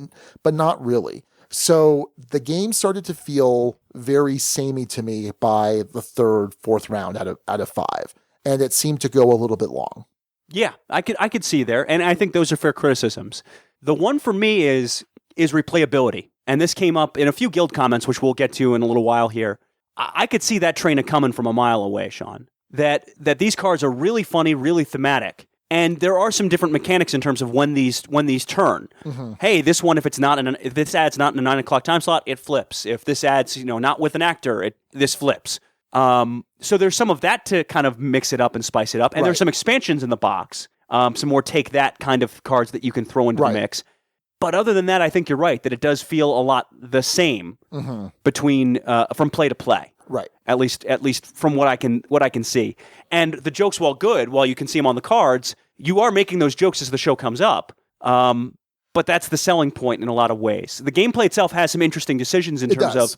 not really. So the game started to feel very samey to me by the 3rd, 4th round out of 5, and it seemed to go a little bit long. Yeah, I could see there, and I think those are fair criticisms. The one for me is replayability, and this came up in a few guild comments, which we'll get to in a little while here. I could see that train coming from a mile away, Sean. That these cards are really funny, really thematic, and there are some different mechanics in terms of when these turn. Mm-hmm. Hey, this one, if this ad's not in a 9 o'clock time slot, it flips. If this ad's not with an actor, this flips. So there's some of that to kind of mix it up and spice it up, and right. There's some expansions in the box, some more take that kind of cards that you can throw into the mix. But other than that, I think you're right that it does feel a lot the same between from play to play. Right. At least from what I can see. And the jokes, while good, while you can see them on the cards, you are making those jokes as the show comes up. But that's the selling point in a lot of ways. The gameplay itself has some interesting decisions in terms of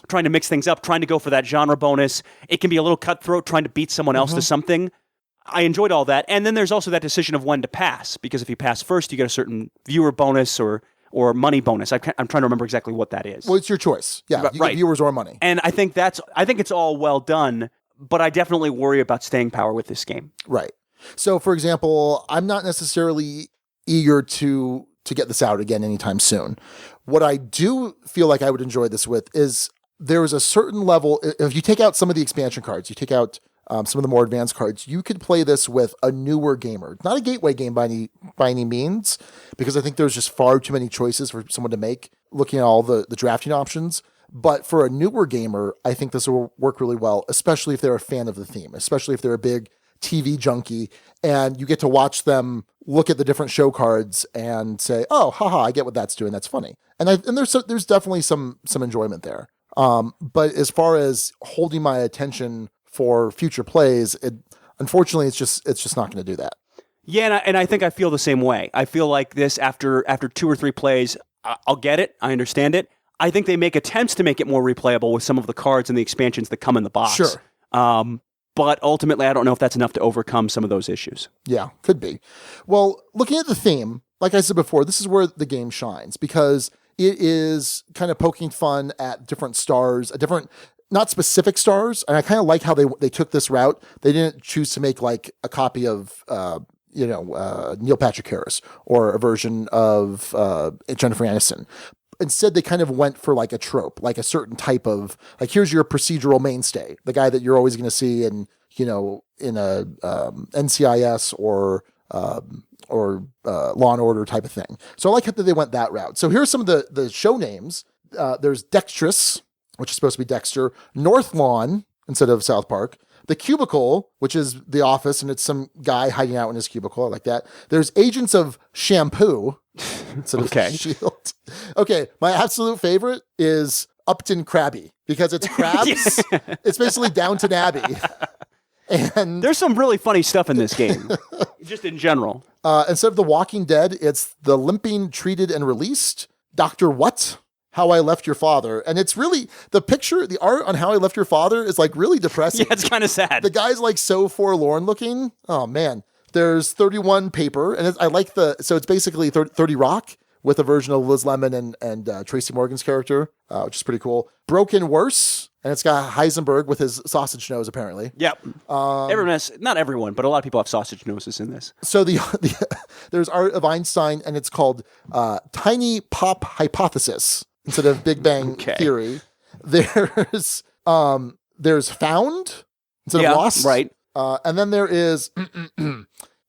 trying to mix things up, trying to go for that genre bonus. It can be a little cutthroat, trying to beat someone else to something. I enjoyed all that. And then there's also that decision of when to pass, because if you pass first, you get a certain viewer bonus or money bonus. I'm trying to remember exactly what that is. Well, it's your choice. Yeah, you get viewers or money. And I think it's all well done, but I definitely worry about staying power with this game. Right. So, for example, I'm not necessarily eager to get this out again anytime soon. What I do feel like I would enjoy this with is there is a certain level, if you take out some of the expansion cards, you take out some of the more advanced cards, you could play this with a newer gamer. Not a gateway game by any means, because I think there's just far too many choices for someone to make looking at all the drafting options. But for a newer gamer, I think this will work really well, especially if they're a fan of the theme, especially if they're a big TV junkie, and you get to watch them look at the different show cards and say, "Oh, haha, I get what that's doing. That's funny." And there's definitely some enjoyment there. But as far as holding my attention for future plays, unfortunately, it's just not going to do that. Yeah, and I think I feel the same way. I feel like this after 2 or 3 plays, I'll get it. I understand it. I think they make attempts to make it more replayable with some of the cards and the expansions that come in the box. Sure. But ultimately, I don't know if that's enough to overcome some of those issues. Yeah, could be. Well, looking at the theme, like I said before, this is where the game shines, because it is kind of poking fun at different stars, not specific stars. And I kind of like how they took this route. They didn't choose to make like a copy of, Neil Patrick Harris or a version of Jennifer Aniston. Instead, they kind of went for like a trope, like a certain type of, like, here's your procedural mainstay, the guy that you're always going to see in a NCIS or Law and Order type of thing. So I like that they went that route. So here's some of the show names. There's Dextrous, which is supposed to be Dexter, North Lawn instead of South Park, The Cubicle, which is The Office, and it's some guy hiding out in his cubicle. I like that. There's Agents of Shampoo instead of S.H.I.E.L.D. Okay, my absolute favorite is Upton Krabby, because it's crabs. It's basically Downton Abbey. And there's some really funny stuff in this game, just in general. Instead of The Walking Dead, it's The Limping, Treated, and Released, Dr. What? How I Left Your Father. And it's really, the art on How I Left Your Father is like really depressing. Yeah, it's kind of sad. The guy's like so forlorn looking. Oh man. There's 31 Paper, and I like so it's basically 30 Rock, with a version of Liz Lemon and Tracy Morgan's character, which is pretty cool. Broken Worse, and it's got Heisenberg with his sausage nose, apparently. Yep. Everyone has, not everyone, but a lot of people have sausage noses in this. So there's Art of Einstein, and it's called Tiny Pop Hypothesis instead of Big Bang Theory. There's Found instead of Lost. Right. And then there is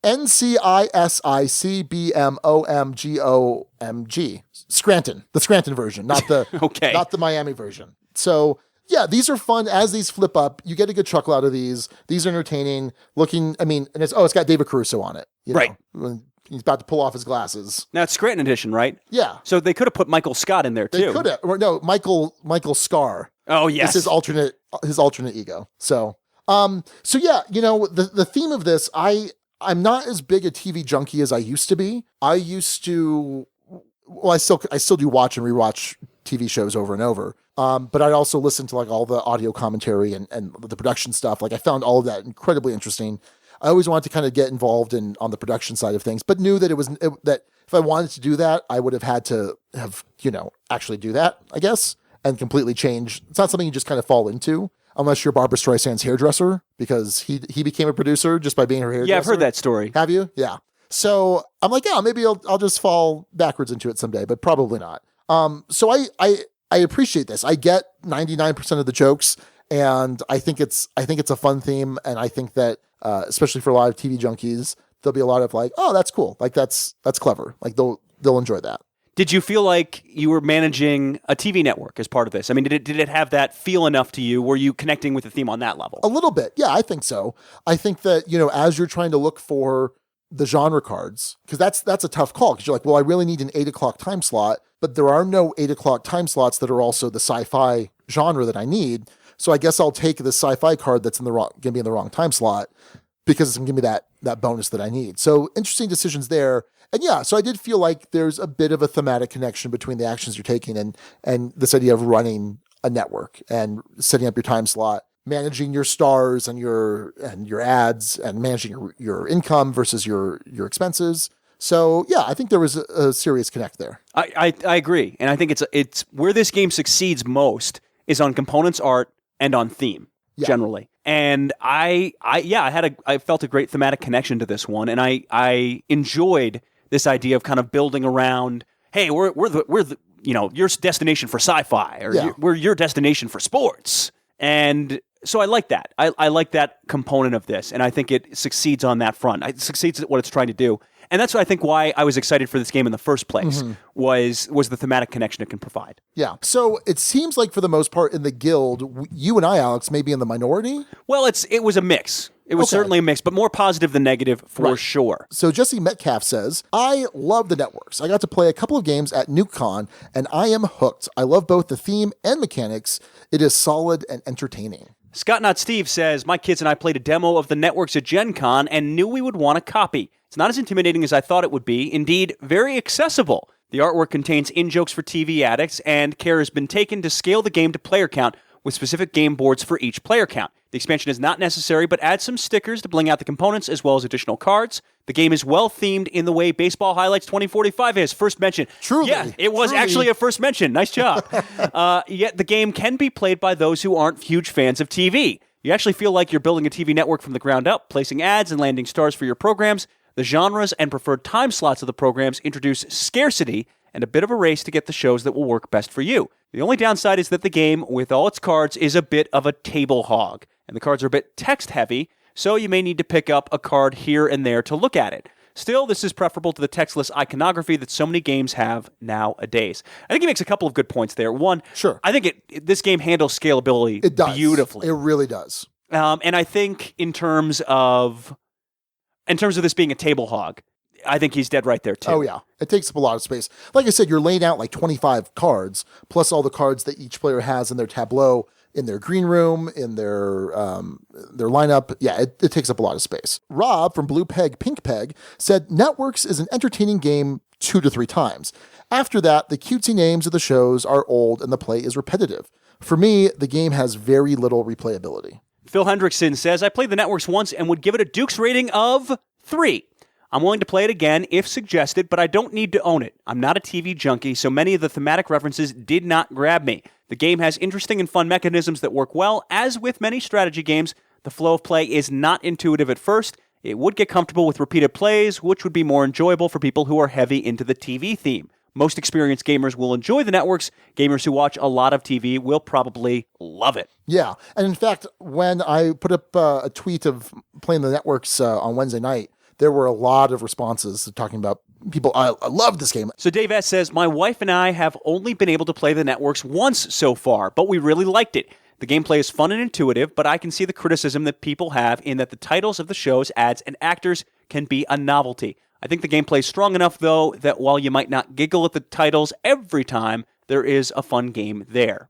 NCISICBMOMGOMG. Scranton. The Scranton version, not the not the Miami version. So yeah, these are fun. As these flip up, you get a good chuckle out of these. These are entertaining looking. I mean, and it's got David Caruso on it. Right. When he's about to pull off his glasses. Now it's Scranton edition, right? Yeah. So they could have put Michael Scott in there too. They could have. Or no, Michael Scar. Oh yes. It's his alternate ego. So yeah, the theme of this, I'm not as big a TV junkie as I used to be. I still do watch and rewatch TV shows over and over. But I also listen to like all the audio commentary and the production stuff. Like I found all of that incredibly interesting. I always wanted to kind of get involved on the production side of things, but knew that that if I wanted to do that, I would have had to have, actually do that, I guess, and completely change. It's not something you just kind of fall into unless you're Barbara Streisand's hairdresser, because he became a producer just by being her hairdresser. Yeah, I've heard that story. Have you? Yeah. So I'm like, yeah, maybe I'll just fall backwards into it someday, but probably not. So I appreciate this. I get 99% of the jokes, and I think it's a fun theme, and I think that especially for a lot of TV junkies, there'll be a lot of like, oh, that's cool, like that's clever, like they'll enjoy that. Did you feel like you were managing a TV network as part of this? I mean, did it have that feel enough to you? Were you connecting with the theme on that level? A little bit, yeah, I think so. I think that as you're trying to look for the genre cards, because that's a tough call, because you're like, well, I really need an 8 o'clock time slot, but there are no 8 o'clock time slots that are also the sci-fi genre that I need. So I guess I'll take the sci-fi card that's going to be in the wrong time slot, because it's going to give me that bonus that I need. So interesting decisions there. And yeah, so I did feel like there's a bit of a thematic connection between the actions you're taking and this idea of running a network and setting up your time slot, managing your stars and your ads, and managing your income versus your expenses. So yeah, I think there was a serious connect there. I agree, and I think it's where this game succeeds most is on components, art, and on theme generally. And I felt a great thematic connection to this one, and I enjoyed this idea of kind of building around, hey, we're the your destination for sci-fi, or we're your destination for sports. And so I like that. I like that component of this, and I think it succeeds on that front. It succeeds at what it's trying to do. And that's I think why I was excited for this game in the first place, was the thematic connection it can provide. Yeah. So it seems like for the most part in the guild, you and I, Alex, may be in the minority? Well, it was a mix. It was certainly a mix, but more positive than negative for sure. So Jesse Metcalf says, I love the networks. I got to play a couple of games at NukeCon, and I am hooked. I love both the theme and mechanics. It is solid and entertaining. Scott Not Steve says, my kids and I played a demo of the networks at Gen Con and knew we would want a copy. It's not as intimidating as I thought it would be. Indeed, very accessible. The artwork contains in-jokes for TV addicts, and care has been taken to scale the game to player count with specific game boards for each player count. The expansion is not necessary, but adds some stickers to bling out the components as well as additional cards. The game is well-themed in the way Baseball Highlights 2045 is. First mention. Truly. Yeah, it was actually a first mention. Nice job. Yet the game can be played by those who aren't huge fans of TV. You actually feel like you're building a TV network from the ground up, placing ads and landing stars for your programs. The genres and preferred time slots of the programs introduce scarcity and a bit of a race to get the shows that will work best for you. The only downside is that the game, with all its cards, is a bit of a table hog, and the cards are a bit text-heavy, so you may need to pick up a card here and there to look at it. Still, this is preferable to the textless iconography that so many games have nowadays. I think he makes a couple of good points there. One, I think this game handles scalability beautifully. It really does. And I think in terms of this being a table hog, I think he's dead right there, too. Oh, yeah. It takes up a lot of space. Like I said, you're laying out like 25 cards, plus all the cards that each player has in their tableau, in their green room, in their lineup. Yeah, it takes up a lot of space. Rob from Blue Peg, Pink Peg said, Networks is an entertaining game 2 to 3 times. After that, the cutesy names of the shows are old and the play is repetitive. For me, the game has very little replayability. Phil Hendrickson says, I played the Networks once and would give it a Dukes rating of 3. I'm willing to play it again if suggested, but I don't need to own it. I'm not a TV junkie, so many of the thematic references did not grab me. The game has interesting and fun mechanisms that work well. As with many strategy games, the flow of play is not intuitive at first. It would get comfortable with repeated plays, which would be more enjoyable for people who are heavy into the TV theme. Most experienced gamers will enjoy the networks. Gamers who watch a lot of TV will probably love it. Yeah. And in fact, when I put up a tweet of playing the networks on Wednesday night, there were a lot of responses talking about people, I love this game. So Dave S. says, my wife and I have only been able to play the networks once so far, but we really liked it. The gameplay is fun and intuitive, but I can see the criticism that people have in that the titles of the shows, ads, and actors can be a novelty. I think the gameplay is strong enough, though, that while you might not giggle at the titles every time, there is a fun game there.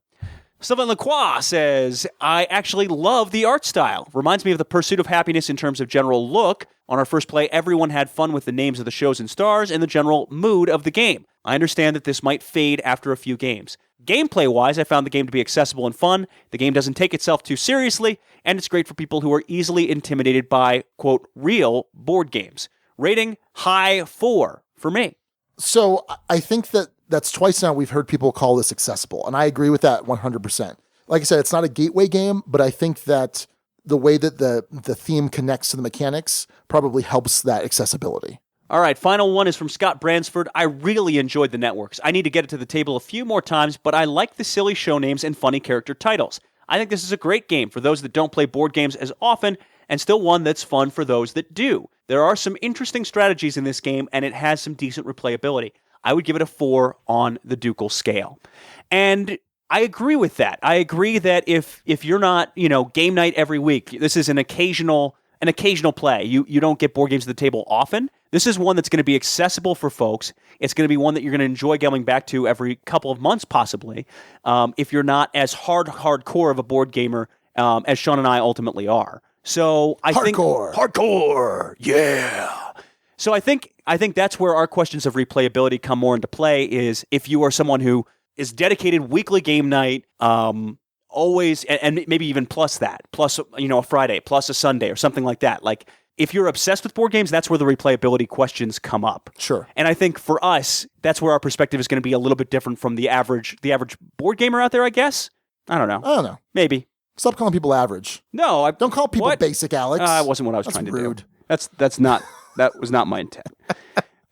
Sylvain Lacroix says, I actually love the art style. Reminds me of The Pursuit of Happiness in terms of general look. On our first play, everyone had fun with the names of the shows and stars and the general mood of the game. I understand that this might fade after a few games. Gameplay-wise, I found the game to be accessible and fun. The game doesn't take itself too seriously, and it's great for people who are easily intimidated by, quote, real board games. Rating, high 4 for me. So I think that's twice now we've heard people call this accessible, and I agree with that 100%. Like I said, it's not a gateway game, but I think that the way that the theme connects to the mechanics probably helps that accessibility. All right, final one is from Scott Bransford. I really enjoyed the networks. I need to get it to the table a few more times, but I like the silly show names and funny character titles. I think this is a great game for those that don't play board games as often, and still one that's fun for those that do. There are some interesting strategies in this game, and it has some decent replayability. I would give it a 4 on the Ducal scale. And I agree with that. I agree that if you're not, game night every week, this is an occasional play. You don't get board games at the table often. This is one that's going to be accessible for folks. It's going to be one that you're going to enjoy going back to every couple of months, possibly, if you're not as hardcore of a board gamer as Sean and I ultimately are. So I think hardcore, yeah. So I think that's where our questions of replayability come more into play. Is if you are someone who is dedicated weekly game night, always, and maybe even plus a Friday, plus a Sunday, or something like that. Like if you're obsessed with board games, that's where the replayability questions come up. Sure. And I think for us, that's where our perspective is going to be a little bit different from the average board gamer out there. I guess. I don't know. Maybe. Stop calling people average. No, don't call people basic, Alex. That wasn't what I was trying to rude. do. That was not my intent.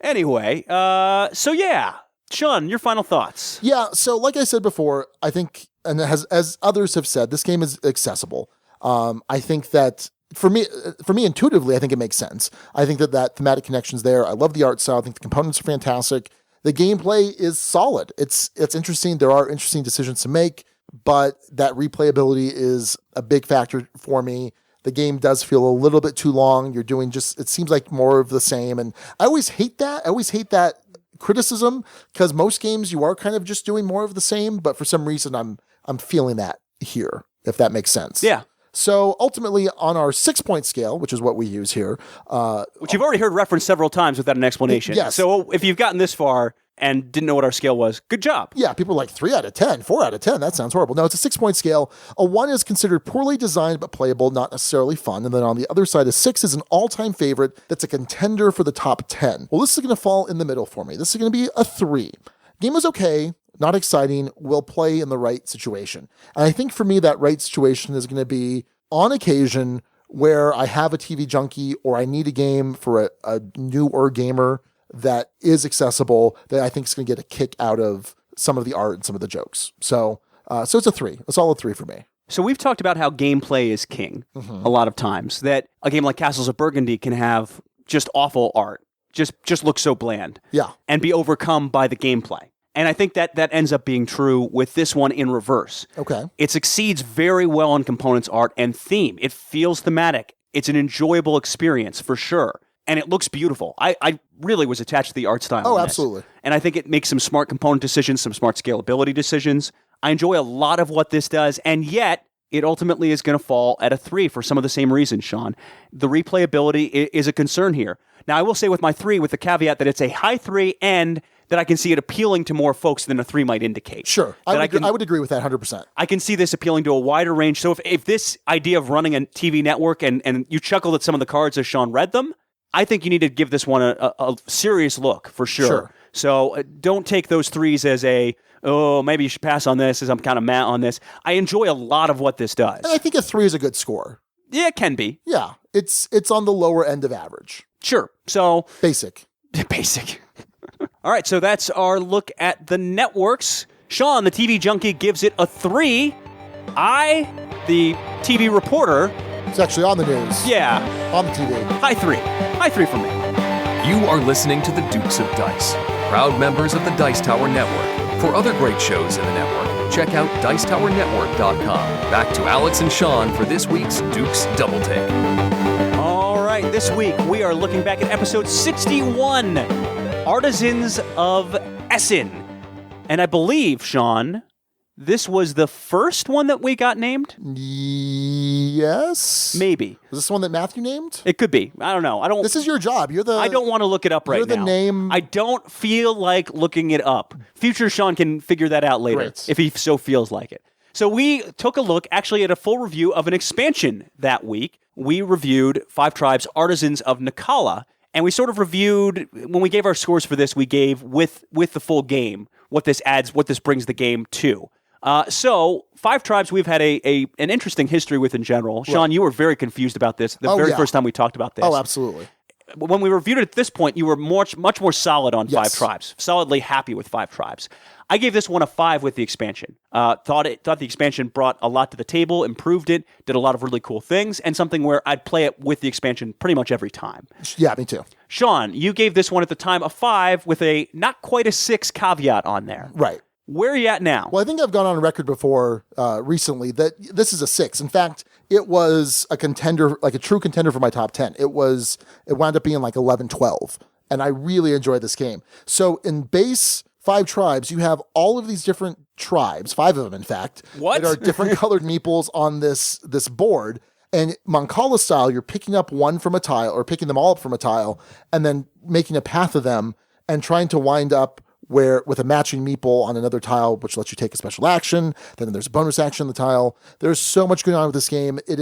Anyway, so yeah, Sean, your final thoughts. Yeah, so like I said before, I think, and as others have said, this game is accessible. I think that for me, intuitively, I think it makes sense. I think that thematic connection's there. I love the art style. I think the components are fantastic. The gameplay is solid. It's interesting. There are interesting decisions to make, but that replayability is a big factor for me. The game does feel a little bit too long. You're doing it seems like more of the same. And I always hate that. Criticism, because most games you are kind of just doing more of the same, but for some reason I'm feeling that here, if that makes sense. Yeah. So ultimately on our 6-point scale, which is what we use here. Which you've already heard referenced several times without an explanation. Yes. So if you've gotten this far and didn't know what our scale was, good job. Yeah, people are like 3 out of 10, 4 out of 10. That sounds horrible. No, it's a 6-point scale. A 1 is considered poorly designed but playable, not necessarily fun. And then on the other side, a 6 is an all-time favorite that's a contender for the top 10. Well, this is going to fall in the middle for me. This is going to be a 3. Game is okay, not exciting, will play in the right situation. And I think for me, that right situation is going to be on occasion where I have a TV junkie or I need a game for a newer gamer that is accessible, that I think is going to get a kick out of some of the art and some of the jokes. So it's a 3. A solid 3 for me. So we've talked about how gameplay is king a lot of times, that a game like Castles of Burgundy can have just awful art, just look so bland. Yeah. And be overcome by the gameplay. And I think that ends up being true with this one in reverse. Okay. It succeeds very well on components, art, and theme. It feels thematic. It's an enjoyable experience for sure. And it looks beautiful. I really was attached to the art style. Oh, absolutely. And I think it makes some smart component decisions, some smart scalability decisions. I enjoy a lot of what this does, and yet it ultimately is going to fall at a 3 for some of the same reasons, Sean. The replayability is a concern here. Now, I will say with my 3, with the caveat that it's a high 3 and that I can see it appealing to more folks than a 3 might indicate. Sure. I would agree with that 100%. I can see this appealing to a wider range. So if this idea of running a TV network and you chuckled at some of the cards as Sean read them, I think you need to give this one a serious look for sure. So don't take those 3s as maybe you should pass on this, as I'm kind of mad on this. I enjoy a lot of what this does. And I think a 3 is a good score. Yeah, it can be. Yeah, it's on the lower end of average. Sure. So basic. All right, so that's our look at the networks. Sean, the TV junkie, gives it a 3. I, the TV reporter... It's actually on the news. Yeah. On the TV. High 3. High 3 for me. You are listening to the Dukes of Dice, proud members of the Dice Tower Network. For other great shows in the network, check out dicetowernetwork.com. Back to Alex and Sean for this week's Dukes Double-Take. All right, this week we are looking back at episode 61, Artisans of Essen. And I believe, Sean, this was the first one that we got named? Yes. Maybe. Was this one that Matthew named? It could be. I don't know. This is your job. I don't want to look it up right now. You're the name. I don't feel like looking it up. Future Sean can figure that out later if he so feels like it. So we took a look, actually, at a full review of an expansion that week. We reviewed 5 Tribes Artisans of Naqala, and we sort of reviewed, when we gave our scores for this, we gave with the full game what this adds, what this brings the game to. So 5 Tribes we've had an interesting history with in general. Sean, you were very confused about this the very first time we talked about this. Oh, absolutely. When we reviewed it at this point, you were much more solid on 5 Tribes, solidly happy with 5 Tribes. I gave this one a 5 with the expansion. Thought the expansion brought a lot to the table, improved it, did a lot of really cool things, and something where I'd play it with the expansion pretty much every time. Yeah, me too. Sean, you gave this one at the time a 5 with a not quite a 6 caveat on there. Right. Where are you at now? Well, I think I've gone on record before recently that this is a 6. In fact, it was a contender, like a true contender for my top 10. It wound up being like 11, 12. And I really enjoyed this game. So in base 5 Tribes, you have all of these different tribes, 5 of them, in fact, that are different colored meeples on this board. And Mancala style, you're picking up one from a tile, or picking them all up from a tile, and then making a path of them and trying to wind up with a matching meeple on another tile, which lets you take a special action. Then there's a bonus action on the tile. There's so much going on with this game. It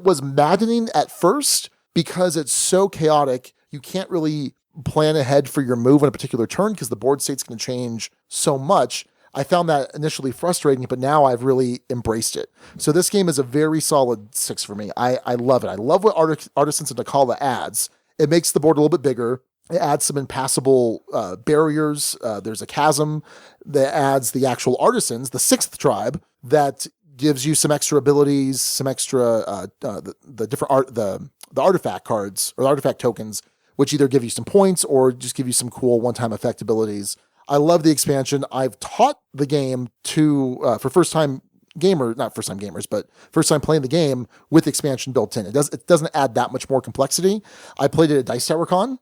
was maddening at first because it's so chaotic. You can't really plan ahead for your move on a particular turn because the board state's going to change so much. I found that initially frustrating, but now I've really embraced it. So this game is a very solid 6 for me. I love it. I love what Artisans of Naqala adds. It makes the board a little bit bigger. It adds some impassable barriers. There's a chasm that adds the actual artisans, the 6th tribe, that gives you some extra abilities, some extra the different the artifact cards or the artifact tokens, which either give you some points or just give you some cool one-time effect abilities. I love the expansion. I've taught the game for first-time gamers, not first-time gamers, but first-time playing the game with expansion built in. It doesn't add that much more complexity. I played it at Dice Tower Con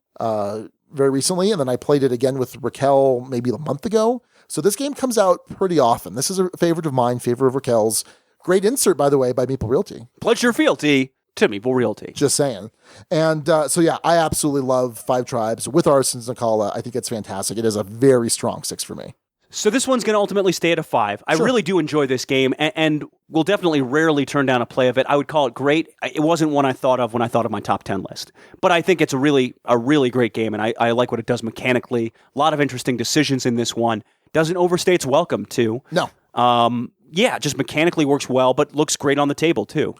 very recently, and then I played it again with Raquel maybe a month ago. So this game comes out pretty often. This is a favorite of mine, favorite of Raquel's. Great insert, by the way, by Meeple Realty. Pledge your fealty to Meeple Realty. Just saying. And so yeah, I absolutely love 5 Tribes with Artisans of Naqala. I think it's fantastic. It is a very strong 6 for me. So this one's going to ultimately stay at a 5. I really do enjoy this game, and will definitely rarely turn down a play of it. I would call it great. It wasn't one I thought of when I thought of my top 10 list. But I think it's a really great game, and I like what it does mechanically. A lot of interesting decisions in this one. Doesn't overstay its welcome, too. No. Just mechanically works well, but looks great on the table, too.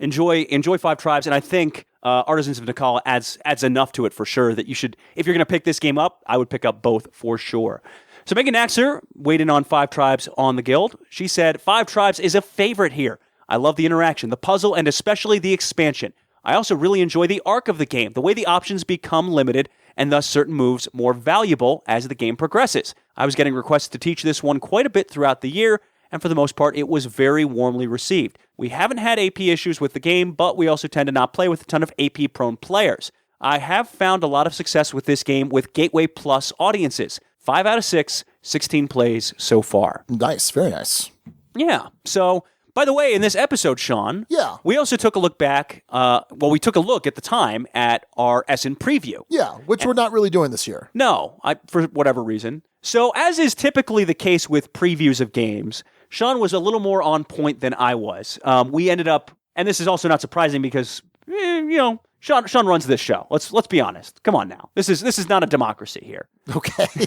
Enjoy 5 Tribes, and I think Artisans of Naqala adds enough to it for sure that you should, if you're going to pick this game up, I would pick up both for sure. So Megan Naxer weighed in on 5 Tribes on the Guild. She said, 5 Tribes is a favorite here. I love the interaction, the puzzle, and especially the expansion. I also really enjoy the arc of the game, the way the options become limited, and thus certain moves more valuable as the game progresses. I was getting requests to teach this one quite a bit throughout the year, and for the most part, it was very warmly received. We haven't had AP issues with the game, but we also tend to not play with a ton of AP-prone players. I have found a lot of success with this game with Gateway Plus audiences. 5 out of 6, 16 plays so far. Nice, very nice. Yeah. So, by the way, in this episode, Sean, we also took a look back. We took a look at the time at our Essen preview. Yeah, which we're not really doing this year. No, for whatever reason. So, as is typically the case with previews of games, Sean was a little more on point than I was. We ended up, and this is also not surprising because, Sean runs this show. Let's be honest. Come on now. This is not a democracy here. Okay.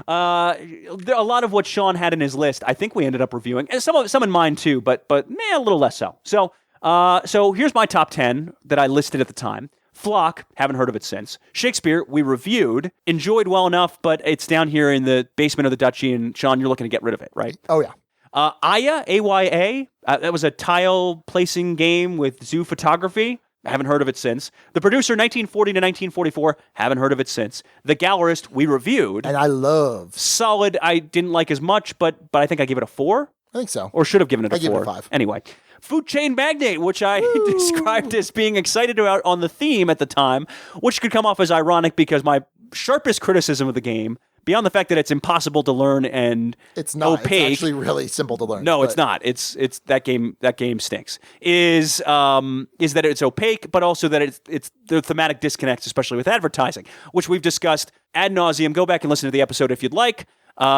A lot of what Sean had in his list, I think we ended up reviewing, and some in mine too, but a little less so. So here's my top 10 that I listed at the time. Flock, haven't heard of it since. Shakespeare, we reviewed, enjoyed well enough, but it's down here in the basement of the Duchy, and Sean, you're looking to get rid of it, right? Oh, yeah. Aya, AYA, that was a tile placing game with zoo photography. I haven't heard of it since. The Producer, 1940 to 1944, haven't heard of it since. The Gallerist, we reviewed. And I love. Solid, I didn't like as much, but I think I gave it a 4. I think so. Or should have given it a 4. I gave it a 5. Anyway. Food Chain Magnate, which I described as being excited about on the theme at the time, which could come off as ironic because my sharpest criticism of the game, beyond the fact that it's impossible to learn and it's not opaque, it's actually really simple to learn. No, it's not. It's that game stinks. Is that it's opaque, but also that it's the thematic disconnects, especially with advertising, which we've discussed ad nauseum. Go back and listen to the episode if you'd like.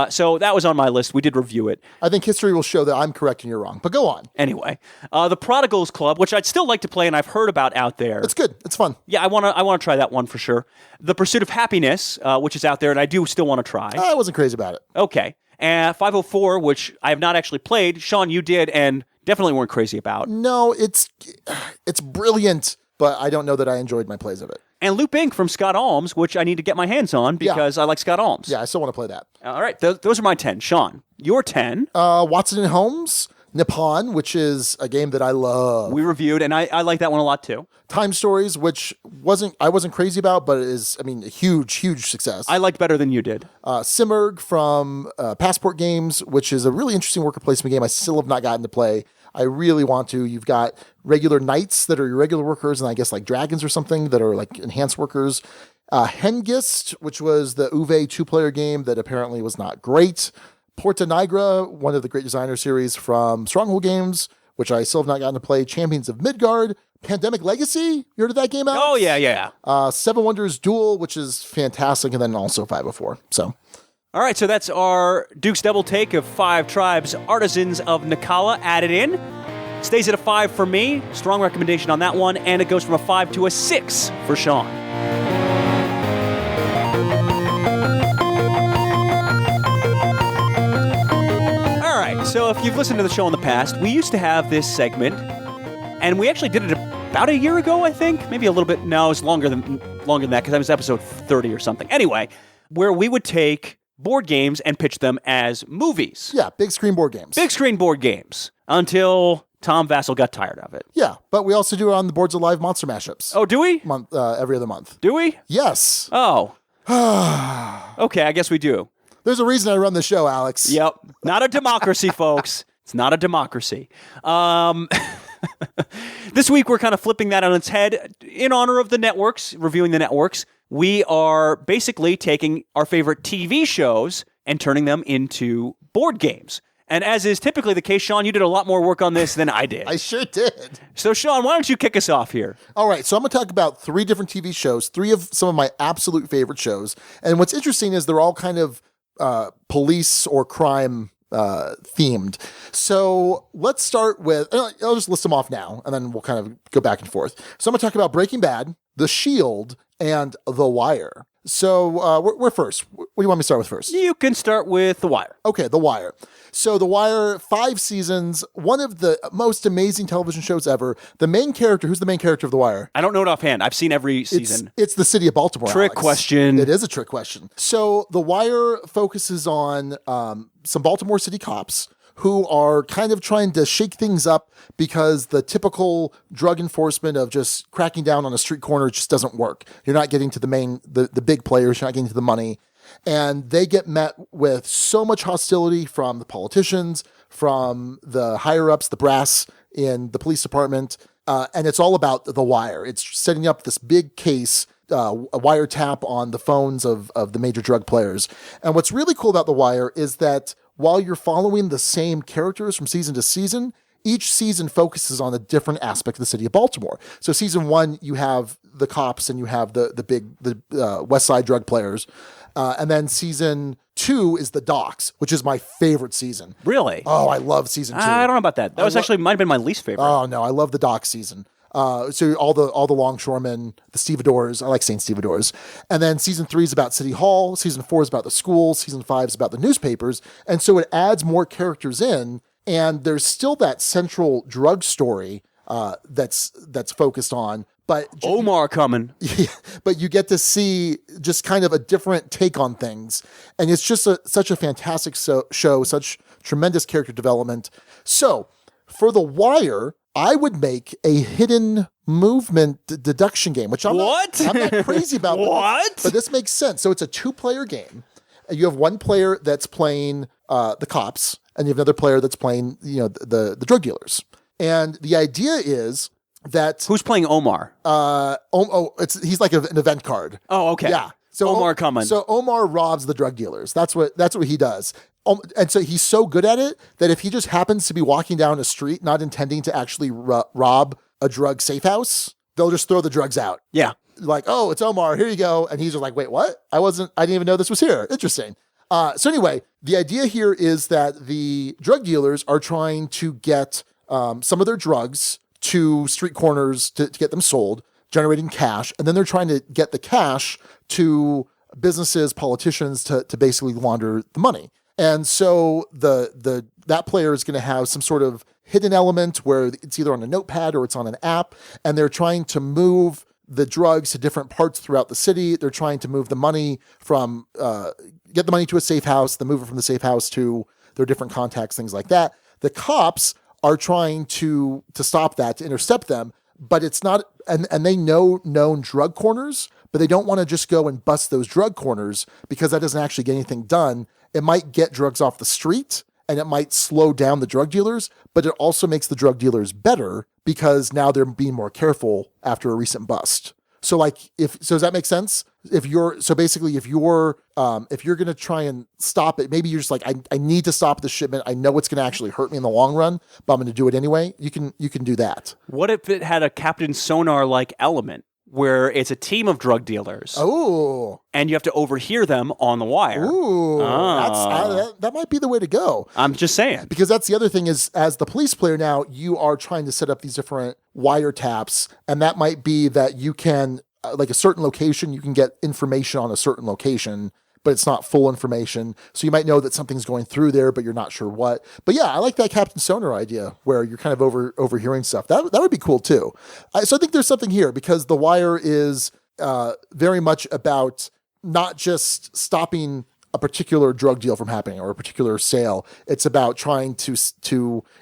So that was on my list. We did review it. I think history will show that I'm correct and you're wrong, but go on. Anyway, the Prodigals Club, which I'd still like to play and I've heard about out there. It's good. It's fun. Yeah, I want to try that one for sure. The Pursuit of Happiness, which is out there and I do still want to try. I wasn't crazy about it. Okay. And 504, which I have not actually played. Sean, you did and definitely weren't crazy about. No, it's brilliant, but I don't know that I enjoyed my plays of it. And Loop Inc. from Scott Alms, which I need to get my hands on because I like Scott Alms. Yeah, I still want to play that. All right, those are my 10. Sean, your 10. Watson and Holmes, Nippon, which is a game that I love. We reviewed, and I like that one a lot too. Time Stories, which I wasn't crazy about, but it is, a huge success. I liked better than you did. Simurg from Passport Games, which is a really interesting worker placement game I still have not gotten to play. I really want to. You've got regular knights that are your regular workers, and I guess like dragons or something that are like enhanced workers. Hengist, which was the Uwe 2-player game that apparently was not great. Porta Nigra, one of the great designer series from Stronghold Games, which I still have not gotten to play. Champions of Midgard. Pandemic Legacy, you heard of that game, Alex? Oh, yeah. Seven Wonders Duel, which is fantastic, and then also 504. So... All right, so that's our Dukes Double-Take of 5 tribes, Artisans of Naqala added in. Stays at a 5 for me. Strong recommendation on that one. And it goes from a 5 to a 6 for Sean. All right, so if you've listened to the show in the past, we used to have this segment, and we actually did it about a year ago, I think. Maybe a little bit. No, it's longer than that because that was episode 30 or something. Anyway, where we would take board games and pitch them as movies. Yeah, big screen board games. Big screen board games until Tom Vassell got tired of it. Yeah, but we also do it on the Boards of Live Monster Mashups. Oh, do we? Every other month. Do we? Yes. Oh. Okay, I guess we do. There's a reason I run the show, Alex. Yep. Not a democracy, folks. It's not a democracy. This week, we're kind of flipping that on its head in honor of the networks, reviewing the networks. We are basically taking our favorite TV shows and turning them into board games. And as is typically the case, Sean, you did a lot more work on this than I did. I sure did. So, Sean, why don't you kick us off here? All right, so I'm going to talk about 3 different TV shows, 3 of some of my absolute favorite shows. And what's interesting is they're all kind of police or crime themed. So let's start with, I'll just list them off now, and then we'll kind of go back and forth. So I'm going to talk about Breaking Bad, The Shield, and The Wire. So we're first. What do you want me to start with first? You can start with The Wire. Okay, The Wire. So The Wire, 5 seasons, one of the most amazing television shows ever. The main character, who's the main character of The Wire? I don't know it offhand. I've seen every season. It's the city of Baltimore, Trick Alex. question. It is a trick question. So The Wire focuses on some Baltimore City cops who are kind of trying to shake things up because the typical drug enforcement of just cracking down on a street corner just doesn't work. You're not getting to the big players, you're not getting to the money. And they get met with so much hostility from the politicians, from the higher-ups, the brass in the police department, and it's all about The Wire. It's setting up this big case, a wiretap on the phones of the major drug players. And what's really cool about The Wire is that while you're following the same characters from season to season, each season focuses on a different aspect of the city of Baltimore. So season 1, you have the cops and you have the big West Side drug players. And then season 2 is the docks, which is my favorite season. Really? Oh, I love season 2. I don't know about that. That was actually might have been my least favorite. Oh, no, I love the docks season. So all the longshoremen, the stevedores. I like saying stevedores. And then season 3 is about City Hall. Season 4 is about the schools. Season 5 is about the newspapers. And so it adds more characters in. And there's still that central drug story that's focused on. But Omar coming. But you get to see just kind of a different take on things. And it's just such a fantastic show, such tremendous character development. So for The Wire, I would make a hidden movement deduction game, which I'm not crazy about. What? But this makes sense. So it's a 2-player game. You have one player that's playing the cops, and you have another player that's playing the drug dealers. And the idea is that Who's playing Omar? He's like an event card. Oh, okay. Yeah. So Omar coming. So Omar robs the drug dealers. That's what he does. And so he's so good at it that if he just happens to be walking down a street, not intending to actually rob a drug safe house, they'll just throw the drugs out. Yeah. Like, oh, it's Omar. Here you go. And he's just like, wait, what? I didn't even know this was here. Interesting. So anyway, the idea here is that the drug dealers are trying to get some of their drugs to street corners to get them sold, generating cash. And then they're trying to get the cash to businesses, politicians to basically launder the money. And so that player is going to have some sort of hidden element where it's either on a notepad or it's on an app, and they're trying to move the drugs to different parts throughout the city. They're trying to move the money get the money to a safe house, then move it from the safe house to their different contacts, things like that. The cops are trying to stop that, to intercept them, but it's not, and they know known drug corners, but they don't want to just go and bust those drug corners because that doesn't actually get anything done. It might get drugs off the street and it might slow down the drug dealers, but it also makes the drug dealers better because now they're being more careful after a recent bust. So does that make sense? If you're going to try and stop it, maybe you're just like, I need to stop the shipment. I know it's going to actually hurt me in the long run, but I'm going to do it anyway. You can do that. What if it had a Captain Sonar-like element where it's a team of drug dealers? Oh. And you have to overhear them on the wire. Ooh. That might be the way to go. I'm just saying. Because that's the other thing is, as the police player now, you are trying to set up these different wiretaps, and that might be that you can, like a certain location, you can get information on a certain location, but it's not full information. So you might know that something's going through there, but you're not sure what. But yeah, I like that Captain Sonar idea where you're kind of overhearing stuff. That would be cool too. So I think there's something here because The Wire is very much about not just stopping a particular drug deal from happening or a particular sale. It's about trying to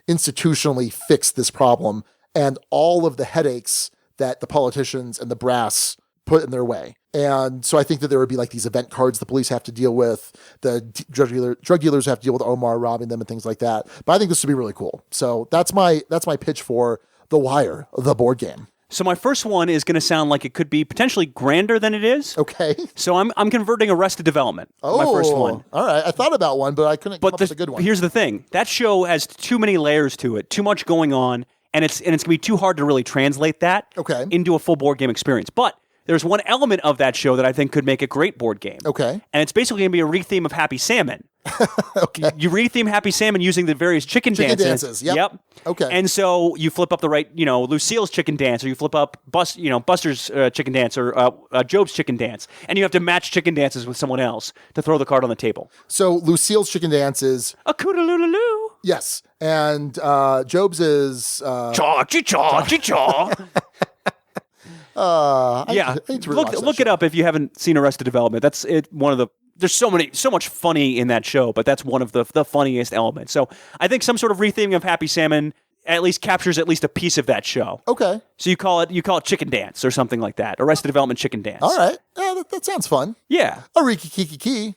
institutionally fix this problem and all of the headaches that the politicians and the brass put in their way. And so I think that there would be like these event cards the police have to deal with, the drug dealers have to deal with Omar robbing them and things like that. But I think this would be really cool. So that's my pitch for The Wire, the board game. So my first one is going to sound like it could be potentially grander than it is. Okay. So I'm converting Arrested Development. Oh, my first one. All right. I thought about one, but I couldn't come up with a good one. Here's the thing. That show has too many layers to it, too much going on, and it's going to be too hard to really translate that into a full board game experience. But there's one element of that show that I think could make a great board game. Okay. And it's basically going to be a re-theme of Happy Salmon. Okay. You re-theme Happy Salmon using the various chicken dances. Yep. Okay. And so you flip up the right, Lucille's chicken dance, or you flip up Buster's chicken dance, or Job's chicken dance, and you have to match chicken dances with someone else to throw the card on the table. So Lucille's chicken dance is a cootaloo. Yes, and Job's is chaw. I need to look it up if you haven't seen Arrested Development. That's it. There's so much funny in that show, but that's one of the funniest elements. So I think some sort of retheming of Happy Salmon at least captures at least a piece of that show. Okay. So you call it Chicken Dance or something like that. Arrested Development Chicken Dance. All right. That sounds fun. Yeah. Ariki Kiki Key.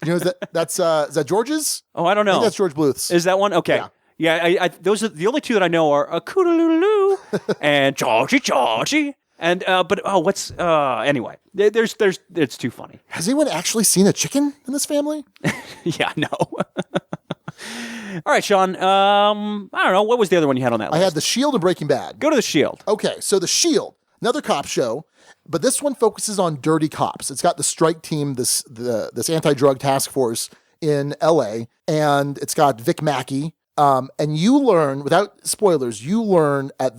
Is that George's? Oh, I don't know. I think that's George Bluth's. Is that one? Okay. Yeah, those are the only two that I know are a cootaloo and Georgie. And anyway, there's it's too funny. Has anyone actually seen a chicken in this family? Yeah, no. All right, Sean. I don't know. What was the other one you had on that list? I had The Shield and Breaking Bad. Go to The Shield. Okay, so The Shield, another cop show, but this one focuses on dirty cops. It's got the strike team, this anti-drug task force in LA, and it's got Vic Mackey. And you learn, without spoilers, at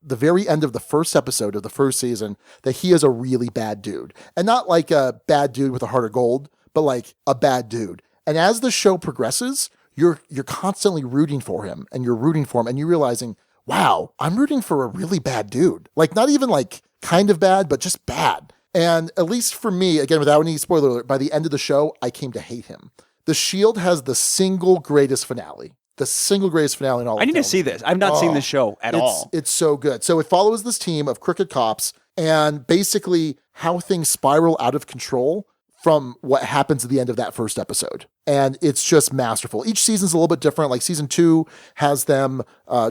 the very end of the first episode of the first season that he is a really bad dude. And not like a bad dude with a heart of gold, but like a bad dude. And as the show progresses, you're constantly rooting for him, and you're realizing, wow, I'm rooting for a really bad dude. Like, not even like kind of bad, but just bad. And at least for me, again, without any spoiler alert, by the end of the show, I came to hate him. The Shield has the single greatest finale. The single greatest finale in all of I need to television. see this. I've not seen the show at all. It's so good. So it follows this team of crooked cops and basically how things spiral out of control from what happens at the end of that first episode. And it's just masterful. Each season's a little bit different. Like season 2 has them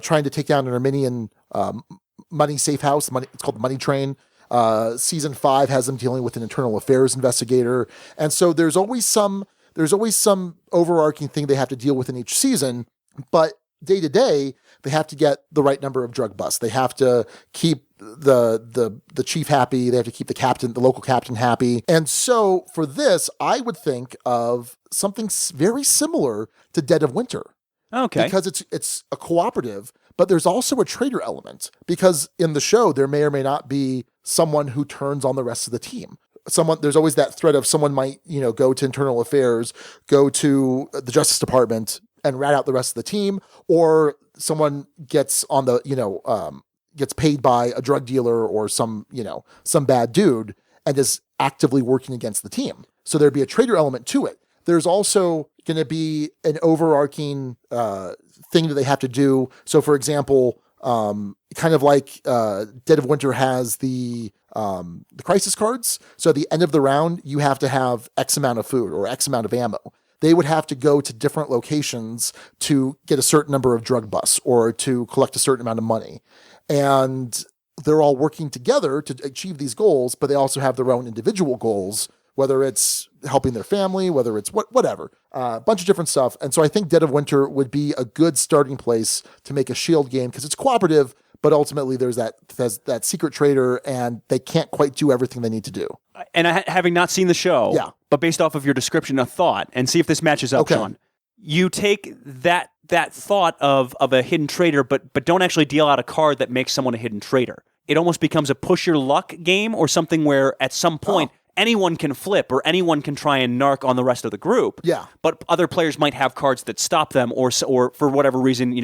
trying to take down an Armenian money safe house. It's called the Money Train. Season 5 has them dealing with an internal affairs investigator. And so there's always some overarching thing they have to deal with in each season, but day to day, they have to get the right number of drug busts. They have to keep the chief happy. They have to keep the local captain happy. And so for this, I would think of something very similar to Dead of Winter. Okay. Because it's a cooperative, but there's also a traitor element, because in the show, there may or may not be someone who turns on the rest of the team. There's always that threat of someone might, go to internal affairs, go to the Justice Department and rat out the rest of the team, or someone gets on the, gets paid by a drug dealer or some bad dude and is actively working against the team. So there'd be a traitor element to it. There's also going to be an overarching thing that they have to do. So for example, kind of like Dead of Winter has the crisis cards. So at the end of the round, you have to have X amount of food or X amount of ammo. They would have to go to different locations to get a certain number of drug busts or to collect a certain amount of money. And they're all working together to achieve these goals, but they also have their own individual goals, whether it's helping their family, whether it's whatever, a bunch of different stuff. And so I think Dead of Winter would be a good starting place to make a Shield game, because it's cooperative, but ultimately there's that secret traitor, and they can't quite do everything they need to do. And having not seen the show, Yeah. but based off of your description, a thought, and see if this matches up, Okay. Sean. You take that thought of a hidden traitor, but don't actually deal out a card that makes someone a hidden traitor. It almost becomes a push your luck game, or something where at some point anyone can flip or anyone can try and narc on the rest of the group. Yeah. But other players might have cards that stop them, or for whatever reason,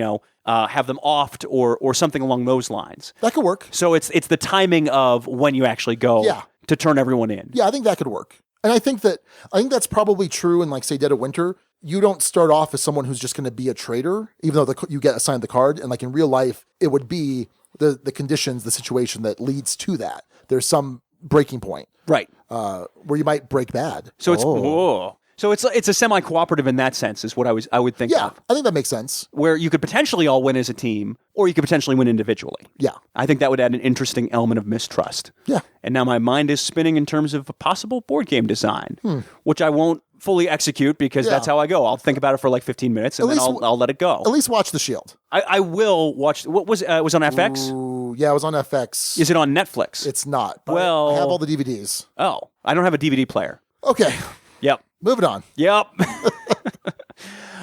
have them offed or something along those lines. That could work. So it's the timing of when you actually go to turn everyone in. Yeah, I think that could work. And I think that's probably true in, like, say, Dead of Winter. You don't start off as someone who's just going to be a traitor, even though you get assigned the card. And like in real life, it would be the conditions, the situation that leads to that. There's some breaking point. Right. Where you might break bad. So it's a semi-cooperative in that sense, is what I would think Yeah, of. I think that makes sense. Where you could potentially all win as a team, or you could potentially win individually. Yeah. I think that would add an interesting element of mistrust. Yeah. And now my mind is spinning in terms of a possible board game design, which I won't fully execute, because that's how I go. I'll think about it for like 15 minutes and then I'll let it go. At least watch The Shield. I will watch. What was it was on FX? Ooh, yeah, it was on FX. Is it on Netflix? It's not. But Well- I have all the DVDs. Oh, I don't have a DVD player. Okay, Yep. moving on. Yep.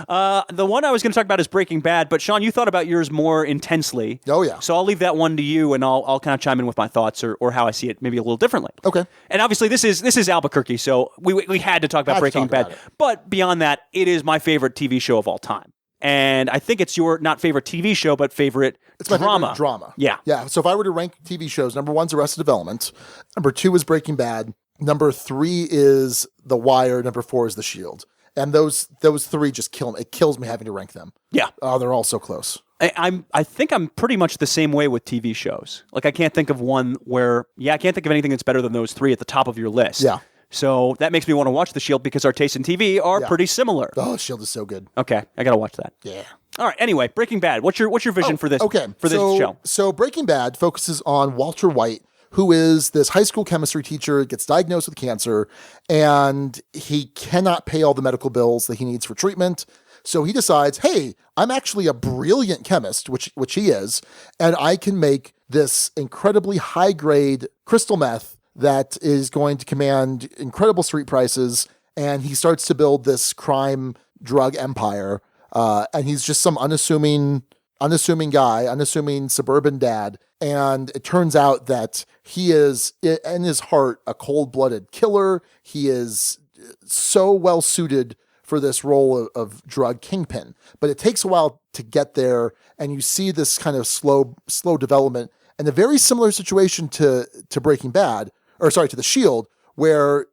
The one I was going to talk about is Breaking Bad, but Sean, you thought about yours more intensely. Oh, yeah. So I'll leave that one to you, and I'll kind of chime in with my thoughts or how I see it maybe a little differently. Okay. And obviously this is Albuquerque, so we had to talk about Breaking Bad. about it. But beyond that, it is my favorite TV show of all time. And I think it's your not favorite TV show, but favorite It's my drama. favorite drama. Yeah. Yeah. So if I were to rank TV shows, number 1's Arrested Development. Number 2 is Breaking Bad. Number 3 is The Wire. Number 4 is The Shield. And those three just kill me. It kills me having to rank them. Yeah. Oh, they're all so close. I think I'm pretty much the same way with TV shows. Like I can't think of one where, I can't think of anything that's better than those three at the top of your list. Yeah. So that makes me want to watch The Shield, because our tastes in TV are pretty similar. Oh, Shield is so good. Okay, I gotta watch that. Yeah. All right. Anyway, Breaking Bad. What's your vision for this? Okay. For this show. So Breaking Bad focuses on Walter White, who is this high school chemistry teacher, gets diagnosed with cancer, and he cannot pay all the medical bills that he needs for treatment. So he decides, hey, I'm actually a brilliant chemist, which he is, and I can make this incredibly high-grade crystal meth that is going to command incredible street prices, and he starts to build this crime drug empire, and he's just some unassuming guy, unassuming suburban dad, And it turns out that he is, in his heart, a cold-blooded killer. He is so well suited for this role of drug kingpin. But it takes a while to get there, and you see this kind of slow development. And a very similar situation to Breaking Bad, to The Shield, where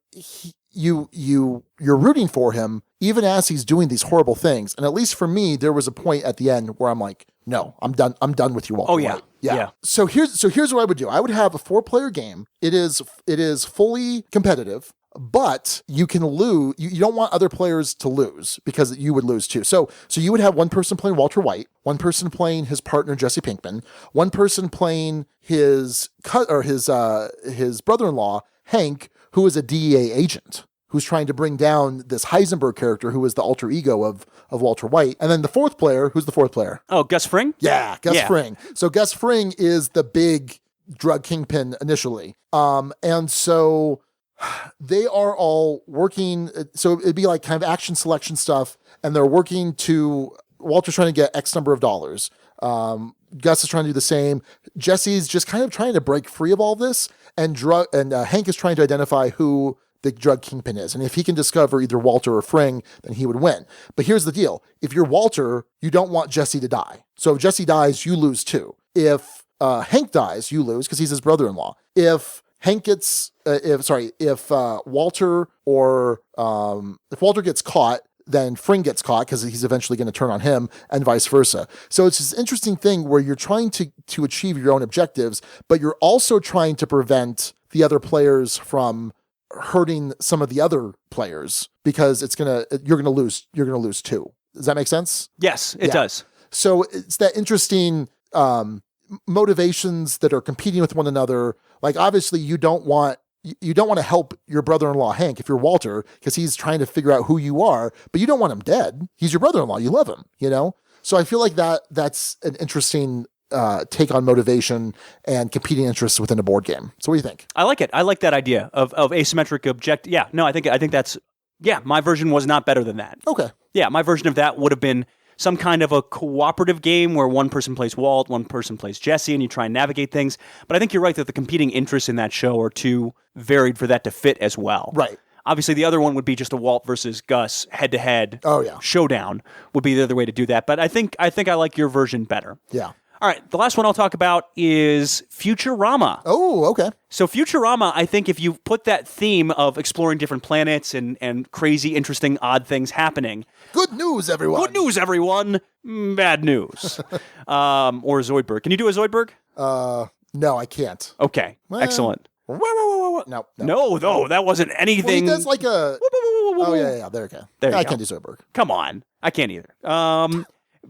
you're rooting for him even as he's doing these horrible things. And at least for me, there was a point at the end where I'm like, no, I'm done with you, Walter. Oh yeah. White. Yeah. So here's what I would do. I would have a 4-player game. It is fully competitive, but you can lose. You don't want other players to lose because you would lose too. So you would have one person playing Walter White, one person playing his partner Jesse Pinkman, one person playing his brother-in-law Hank, who is a DEA agent who's trying to bring down this Heisenberg character who is the alter ego of Walter White. And then the 4th player, who's the 4th player? Oh, Gus Fring? Yeah, Gus Fring. So Gus Fring is the big drug kingpin initially. And so they are all working. So it'd be like kind of action selection stuff. And they're working Walter's trying to get X number of dollars. Gus is trying to do the same. Jesse's just kind of trying to break free of all this. And Hank is trying to identify who the drug kingpin is. And if he can discover either Walter or Fring, then he would win. But here's the deal. If you're Walter, you don't want Jesse to die. So if Jesse dies, you lose too. If Hank dies, you lose because he's his brother-in-law. If Walter gets caught, then Fring gets caught because he's eventually going to turn on him, and vice versa. So it's this interesting thing where you're trying to achieve your own objectives, but you're also trying to prevent the other players from hurting some of the other players because you're gonna lose too. Does that make sense? Yes, it does. So it's that interesting motivations that are competing with one another. Like obviously you don't want to help your brother-in-law Hank if you're Walter because he's trying to figure out who you are, but you don't want him dead. He's your brother-in-law. You love him, So I feel like that's an interesting take on motivation and competing interests within a board game. So what do you think? I like it. I like that idea of asymmetric object. Yeah, no, I think that's, my version was not better than that. Okay. Yeah, my version of that would have been some kind of a cooperative game where one person plays Walt, one person plays Jesse, and you try and navigate things. But I think you're right that the competing interests in that show are too varied for that to fit as well. Right. Obviously, the other one would be just a Walt versus Gus head-to-head showdown would be the other way to do that. But I think I like your version better. Yeah. All right, the last one I'll talk about is Futurama. Oh, okay. So Futurama, I think if you put that theme of exploring different planets and crazy, interesting, odd things happening. Good news, everyone. Good news, everyone. Bad news. Or Zoidberg. Can you do a Zoidberg? No, I can't. Okay, excellent. No, that wasn't anything. Well, he does like a... Oh, yeah, there we go. I can't do Zoidberg. Come on. I can't either.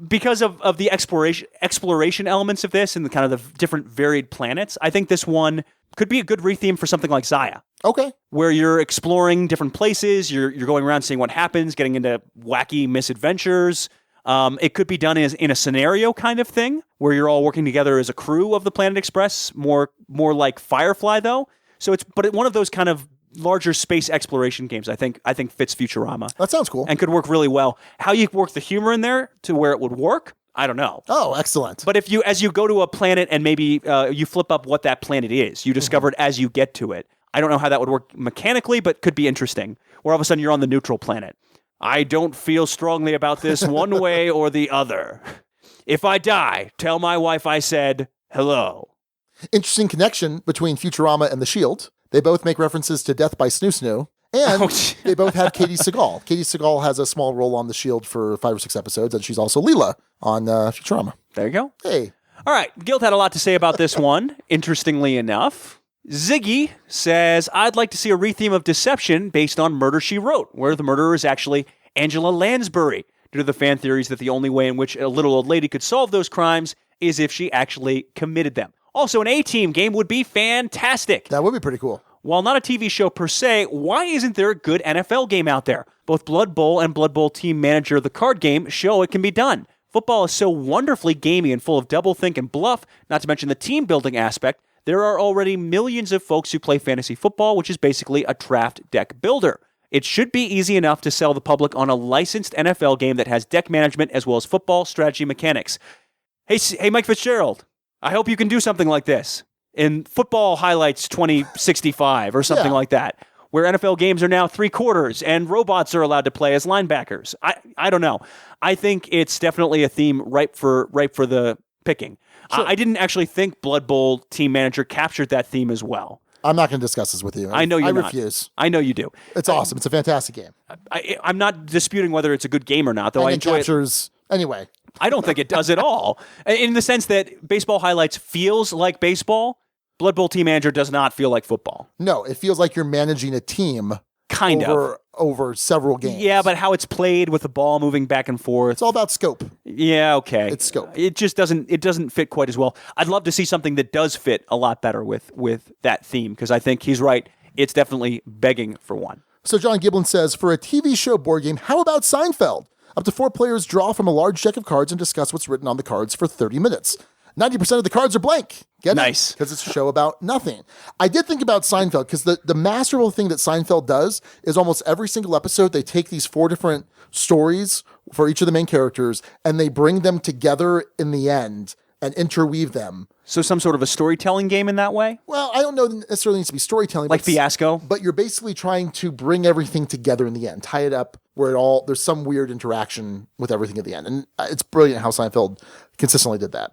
Because of the exploration elements of this and the kind of the different varied planets, I think this one could be a good retheme for something like Zaya. Okay. Where you're exploring different places, you're going around seeing what happens, getting into wacky misadventures. It could be done in a scenario kind of thing, where you're all working together as a crew of the Planet Express, more like Firefly though. So it's one of those kind of larger space exploration games, I think fits Futurama. That sounds cool. And could work really well. How you work the humor in there to where it would work, I don't know. Oh, excellent. But as you go to a planet and maybe you flip up what that planet is, you discover it as you get to it. I don't know how that would work mechanically, but could be interesting. Where all of a sudden you're on the neutral planet. I don't feel strongly about this one way or the other. If I die, tell my wife I said hello. Interesting connection between Futurama and The Shield. They both make references to Death by Snoo Snoo, and they both have Katie Sagal. Katie Sagal has a small role on The Shield for 5 or 6 episodes, and she's also Leela on Futurama. There you go. Hey. All right, Guild had a lot to say about this one, interestingly enough. Ziggy says, I'd like to see a retheme of Deception based on Murder, She Wrote, where the murderer is actually Angela Lansbury, due to the fan theories that the only way in which a little old lady could solve those crimes is if she actually committed them. Also, an A-Team game would be fantastic. That would be pretty cool. While not a TV show per se, why isn't there a good NFL game out there? Both Blood Bowl and Blood Bowl Team Manager, the card game, show it can be done. Football is so wonderfully gamey and full of doublethink and bluff, not to mention the team building aspect. There are already millions of folks who play fantasy football, which is basically a draft deck builder. It should be easy enough to sell the public on a licensed NFL game that has deck management as well as football strategy mechanics. Hey, Mike Fitzgerald. I hope you can do something like this in Football Highlights 2065 or something like that, where NFL games are now 3/4 and robots are allowed to play as linebackers. I don't know. I think it's definitely a theme ripe for the picking. Sure. I didn't actually think Blood Bowl Team Manager captured that theme as well. I'm not going to discuss this with you. I know you're not. I refuse. I know you do. It's awesome. It's a fantastic game. I'm not disputing whether it's a good game or not, though. I enjoy it. Anyway. I don't think it does at all. In the sense that Baseball Highlights feels like baseball, Blood Bowl Team Manager does not feel like football. No, it feels like you're managing a team over several games. Yeah, but how it's played with the ball moving back and forth. It's all about scope. Yeah, okay. It's scope. It just doesn't fit quite as well. I'd love to see something that does fit a lot better with that theme, because I think he's right. It's definitely begging for one. So John Giblin says, for a TV show board game, how about Seinfeld? Up to 4 players draw from a large deck of cards and discuss what's written on the cards for 30 minutes. 90% of the cards are blank. Get it? Nice. Because it's a show about nothing. I did think about Seinfeld, because the masterful thing that Seinfeld does is almost every single episode, they take these 4 different stories for each of the main characters, and they bring them together in the end and interweave them. So some sort of a storytelling game in that way? Well, I don't know that necessarily needs to be storytelling. Like Fiasco? But you're basically trying to bring everything together in the end, tie it up where there's some weird interaction with everything at the end. And it's brilliant how Seinfeld consistently did that.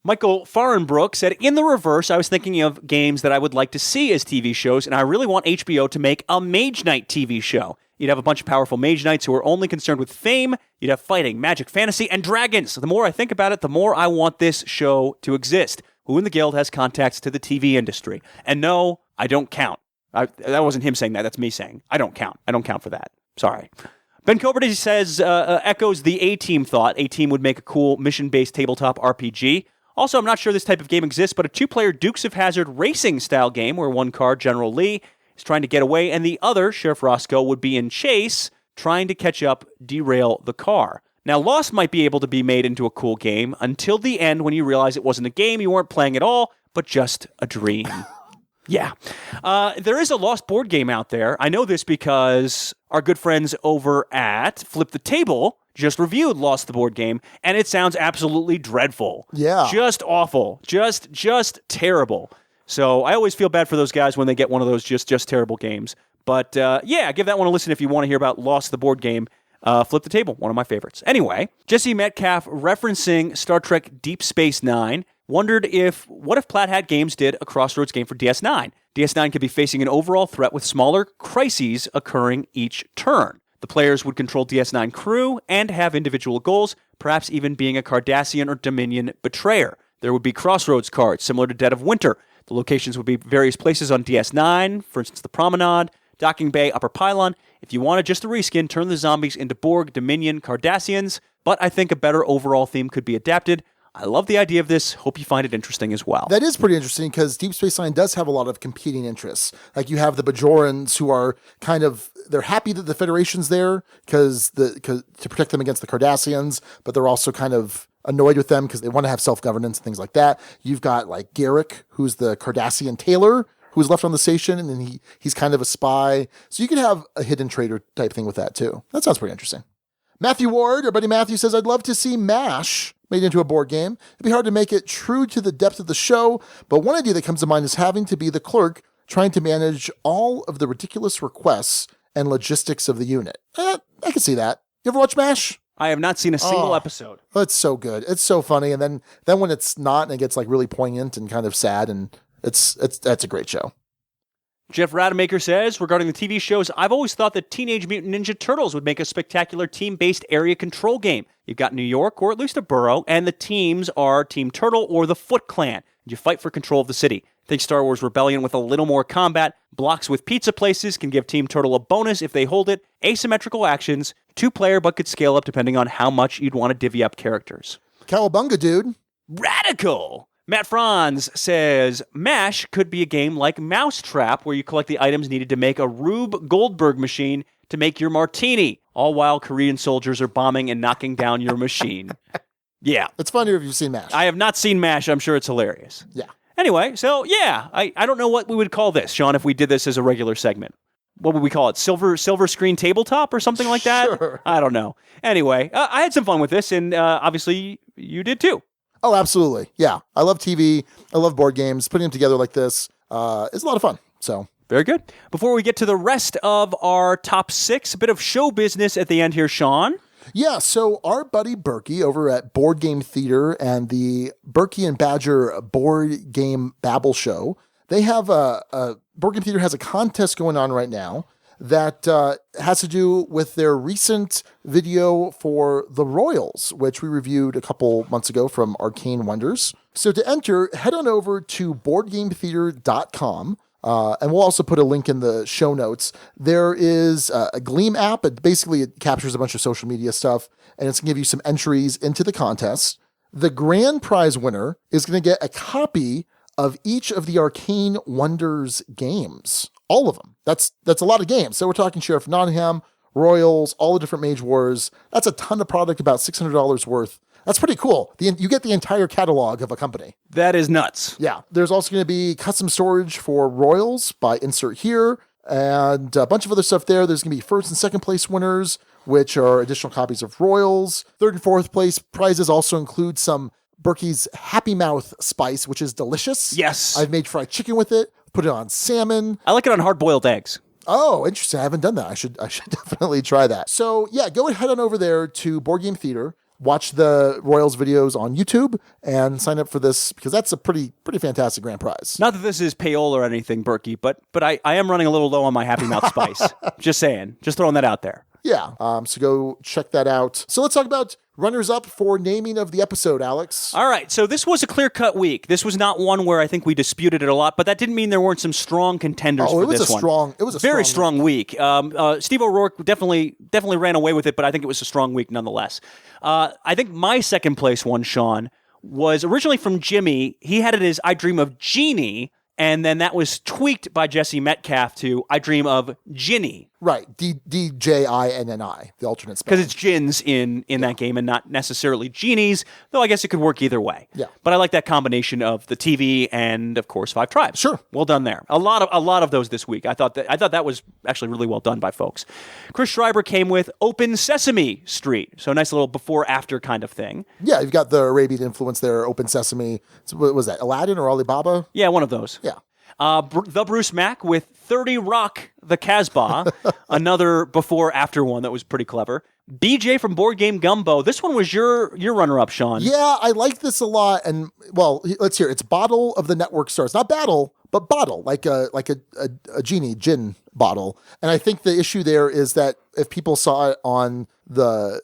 Michael Farenbrook said, in the reverse, I was thinking of games that I would like to see as TV shows, and I really want HBO to make a Mage Knight TV show. You'd have a bunch of powerful Mage Knights who are only concerned with fame. You'd have fighting, magic, fantasy, and dragons. The more I think about it, the more I want this show to exist. Who in the guild has contacts to the TV industry? And no, I don't count. That wasn't him saying that. That's me saying. I don't count. I don't count for that. Sorry. Ben Coberty says, echoes the A-Team thought. A-Team would make a cool mission-based tabletop RPG. Also, I'm not sure this type of game exists, but a 2-player Dukes of Hazzard racing-style game where one card, General Lee, is trying to get away, and the other, Sheriff Roscoe, would be in chase, trying to catch up, derail the car. Now, Lost might be able to be made into a cool game until the end when you realize it wasn't a game, you weren't playing at all, but just a dream. Yeah. There is a Lost board game out there. I know this because our good friends over at Flip the Table just reviewed Lost the board game, and it sounds absolutely dreadful. Yeah. Just awful. Just terrible. So I always feel bad for those guys when they get one of those just terrible games. But yeah, give that one a listen if you want to hear about Lost the board game. Flip the Table, one of my favorites. Anyway, Jesse Metcalf, referencing Star Trek Deep Space Nine, wondered what if Plaid Hat Games did a Crossroads game for DS9? DS9 could be facing an overall threat with smaller crises occurring each turn. The players would control DS9 crew and have individual goals, perhaps even being a Cardassian or Dominion betrayer. There would be Crossroads cards, similar to Dead of Winter. The locations would be various places on DS9, for instance, the Promenade, Docking Bay, Upper Pylon. If you wanted just a reskin, turn the zombies into Borg, Dominion, Cardassians, but I think a better overall theme could be adapted. I love the idea of this. Hope you find it interesting as well. That is pretty interesting because Deep Space Nine does have a lot of competing interests. Like you have the Bajorans who are they're happy that the Federation's there to protect them against the Cardassians, but they're also kind of annoyed with them because they want to have self-governance and things like that. You've got like Garrick, who's the Cardassian tailor, who's left on the station, and then he's kind of a spy. So you could have a hidden traitor type thing with that too. That sounds pretty interesting. Matthew Ward, our buddy Matthew, says, I'd love to see MASH made into a board game. It'd be hard to make it true to the depth of the show, but one idea that comes to mind is having to be the clerk trying to manage all of the ridiculous requests and logistics of the unit. I can see that. You ever watch MASH? I have not seen a single episode. It's so good. It's so funny. And then when it's not, and it gets like really poignant and kind of sad, and that's a great show. Jeff Rademacher says, regarding the TV shows, I've always thought that Teenage Mutant Ninja Turtles would make a spectacular team-based area control game. You've got New York, or at least a borough, and the teams are Team Turtle or the Foot Clan. You fight for control of the city. Think Star Wars Rebellion with a little more combat. Blocks with pizza places can give Team Turtle a bonus if they hold it. Asymmetrical actions, 2-player, but could scale up depending on how much you'd want to divvy up characters. Cowabunga, dude. Radical! Matt Franz says, MASH could be a game like Mousetrap, where you collect the items needed to make a Rube Goldberg machine to make your martini, all while Korean soldiers are bombing and knocking down your machine. Yeah. It's funnier if you've seen MASH. I have not seen MASH. I'm sure it's hilarious. Yeah. Anyway, so yeah, I don't know what we would call this, Sean, if we did this as a regular segment. What would we call it? Silver screen tabletop or something like that? Sure. I don't know. Anyway, I had some fun with this, and obviously you did too. Oh, absolutely. Yeah. I love TV. I love board games. Putting them together like this is a lot of fun. So Very good. Before we get to the rest of our top 6, a bit of show business at the end here, Sean. yeah, so our buddy Berkey over at Board Game Theater and the Berkey and Badger Board Game Babble Show, they have Board Game Theater has a contest going on right now that has to do with their recent video for The Royals, which we reviewed a couple months ago from Arcane Wonders. So to enter, head on over to boardgametheater.com. And we'll also put a link in the show notes. There is a Gleam app. It captures a bunch of social media stuff, and it's going to give you some entries into the contest. The grand prize winner is going to get a copy of each of the Arcane Wonders games. All of them. That's a lot of games. So we're talking Sheriff of Nottingham, Royals, all the different Mage Wars. That's a ton of product, about $600 worth. That's pretty cool. You get the entire catalog of a company. That is nuts. Yeah. There's also going to be custom storage for Royals by Insert Here and a bunch of other stuff there. There's going to be first and second place winners, which are additional copies of Royals. Third and fourth place prizes also include some Berkey's Happy Mouth spice, which is delicious. Yes. I've made fried chicken with it, put it on salmon. I like it on hard-boiled eggs. Oh, interesting. I haven't done that. I should definitely try that. So yeah, go ahead on over there to Board Game Theater. Watch the Royals videos on YouTube and sign up for this because that's a pretty fantastic grand prize. Not that this is payola or anything, Berkey, but I am running a little low on my Happy Mouth spice. Just saying. Just throwing that out there. Yeah. So go check that out. So let's talk about runners-up for naming of the episode, Alex. All right. So this was a clear-cut week. This was not one where I think we disputed it a lot, but that didn't mean there weren't some strong contenders for this one. It was a very strong week. Steve O'Rourke definitely ran away with it, but I think it was a strong week nonetheless. I think my second place one, Sean, was originally from Jimmy. He had it as I Dream of Genie, and then that was tweaked by Jesse Metcalf to I Dream of Djinni. Right, D-J-I-N-N-I, the alternate spelling. Because it's gins in that game and not necessarily genies, though I guess it could work either way. Yeah. But I like that combination of the TV and, of course, 5 Tribes. Sure. Well done there. A lot of those this week. I thought that was actually really well done by folks. Chris Schreiber came with Open Sesame Street. So a nice little before-after kind of thing. Yeah, you've got the Arabian influence there, Open Sesame. So what was that, Aladdin or Alibaba? Yeah, one of those. Yeah. The Bruce Mack with 30 Rock the Casbah, another before-after one that was pretty clever. BJ from Board Game Gumbo. This one was your runner-up, Sean. Yeah, I like this a lot. And, well, let's hear it. It's Bottle of the Network Stars. Not battle, but bottle, like a gin bottle. And I think the issue there is that if people saw it on the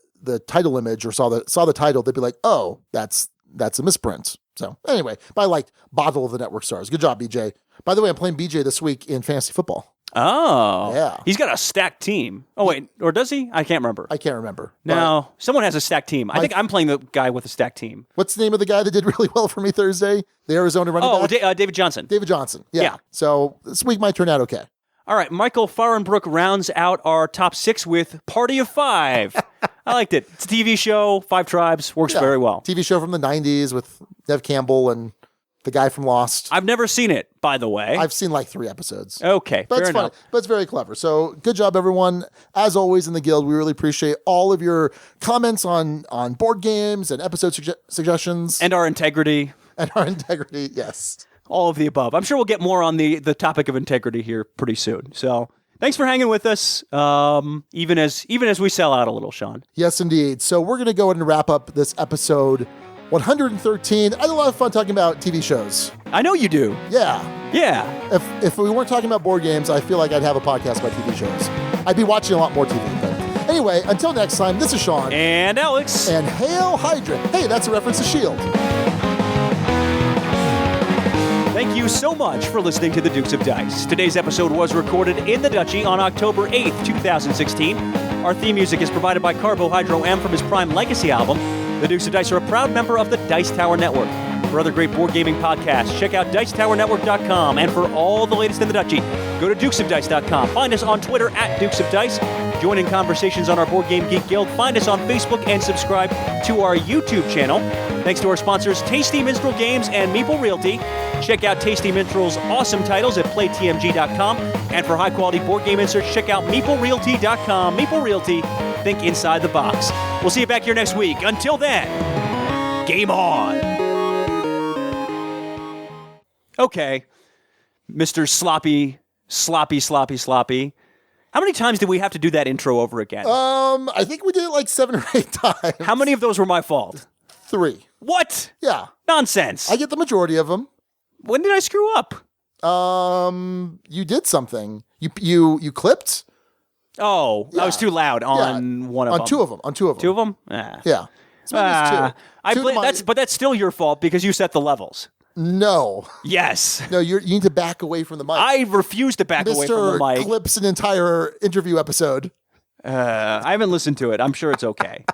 title image or saw the title, they'd be like, oh, that's a misprint. So anyway, but I liked Bottle of the Network Stars. Good job, BJ. By the way, I'm playing BJ this week in fantasy football. Oh. Yeah. He's got a stacked team. Oh, wait. Or does he? I can't remember. I can't remember. No. Someone has a stacked team. I think I'm playing the guy with a stacked team. What's the name of the guy that did really well for me Thursday? The Arizona running back? David Johnson. David Johnson. Yeah. So this week might turn out okay. All right. Michael Farenbrook rounds out our top 6 with Party of 5. I liked it. It's a TV show. 5 Tribes. Works very well. TV show from the 90s with Nev Campbell and the guy from Lost. I've never seen it, by the way. I've seen like 3 episodes. Okay, but fair it's enough. Funny. But it's very clever. So good job, everyone. As always in the Guild, we really appreciate all of your comments on board games and episode suggestions. And our integrity. And our integrity, yes. All of the above. I'm sure we'll get more on the topic of integrity here pretty soon. So thanks for hanging with us, even as we sell out a little, Sean. Yes, indeed. So we're going to go ahead and wrap up this episode 113. I had a lot of fun talking about TV shows. I know you do. Yeah. Yeah. If we weren't talking about board games, I feel like I'd have a podcast about TV shows. I'd be watching a lot more TV. But anyway, until next time, this is Sean. And Alex. And Hail Hydra. Hey, that's a reference to S.H.I.E.L.D. Thank you so much for listening to the Dukes of Dice. Today's episode was recorded in the Duchy on October 8th, 2016. Our theme music is provided by Carbohydro M from his Prime Legacy album. The Dukes of Dice are a proud member of the Dice Tower Network. For other great board gaming podcasts, check out DicetowerNetwork.com. And for all the latest in the Duchy, go to DukesOfDice.com. Find us on Twitter at Dukes of Dice. Join in conversations on our Board Game Geek Guild. Find us on Facebook and subscribe to our YouTube channel. Thanks to our sponsors, Tasty Minstrel Games and Meeple Realty. Check out Tasty Minstrel's awesome titles at PlayTMG.com. And for high-quality board game inserts, check out MeepleRealty.com. Meeple Realty, think inside the box. We'll see you back here next week. Until then, game on! Okay. Mr. Sloppy. How many times did we have to do that intro over again? I think we did it like 7 or 8 times. How many of those were my fault? 3. What? Yeah. Nonsense. I get the majority of them. When did I screw up? You did something. You clipped? Oh, Yeah. I was too loud on one of them. On 2 of them. On 2 of them. 2 of them? Ah. Yeah. So maybe it's 2. But that's still your fault because you set the levels. No. Yes. No, you need to back away from the mic. I refuse to back away from the mic. Mr. clips an entire interview episode. I haven't listened to it. I'm sure it's okay.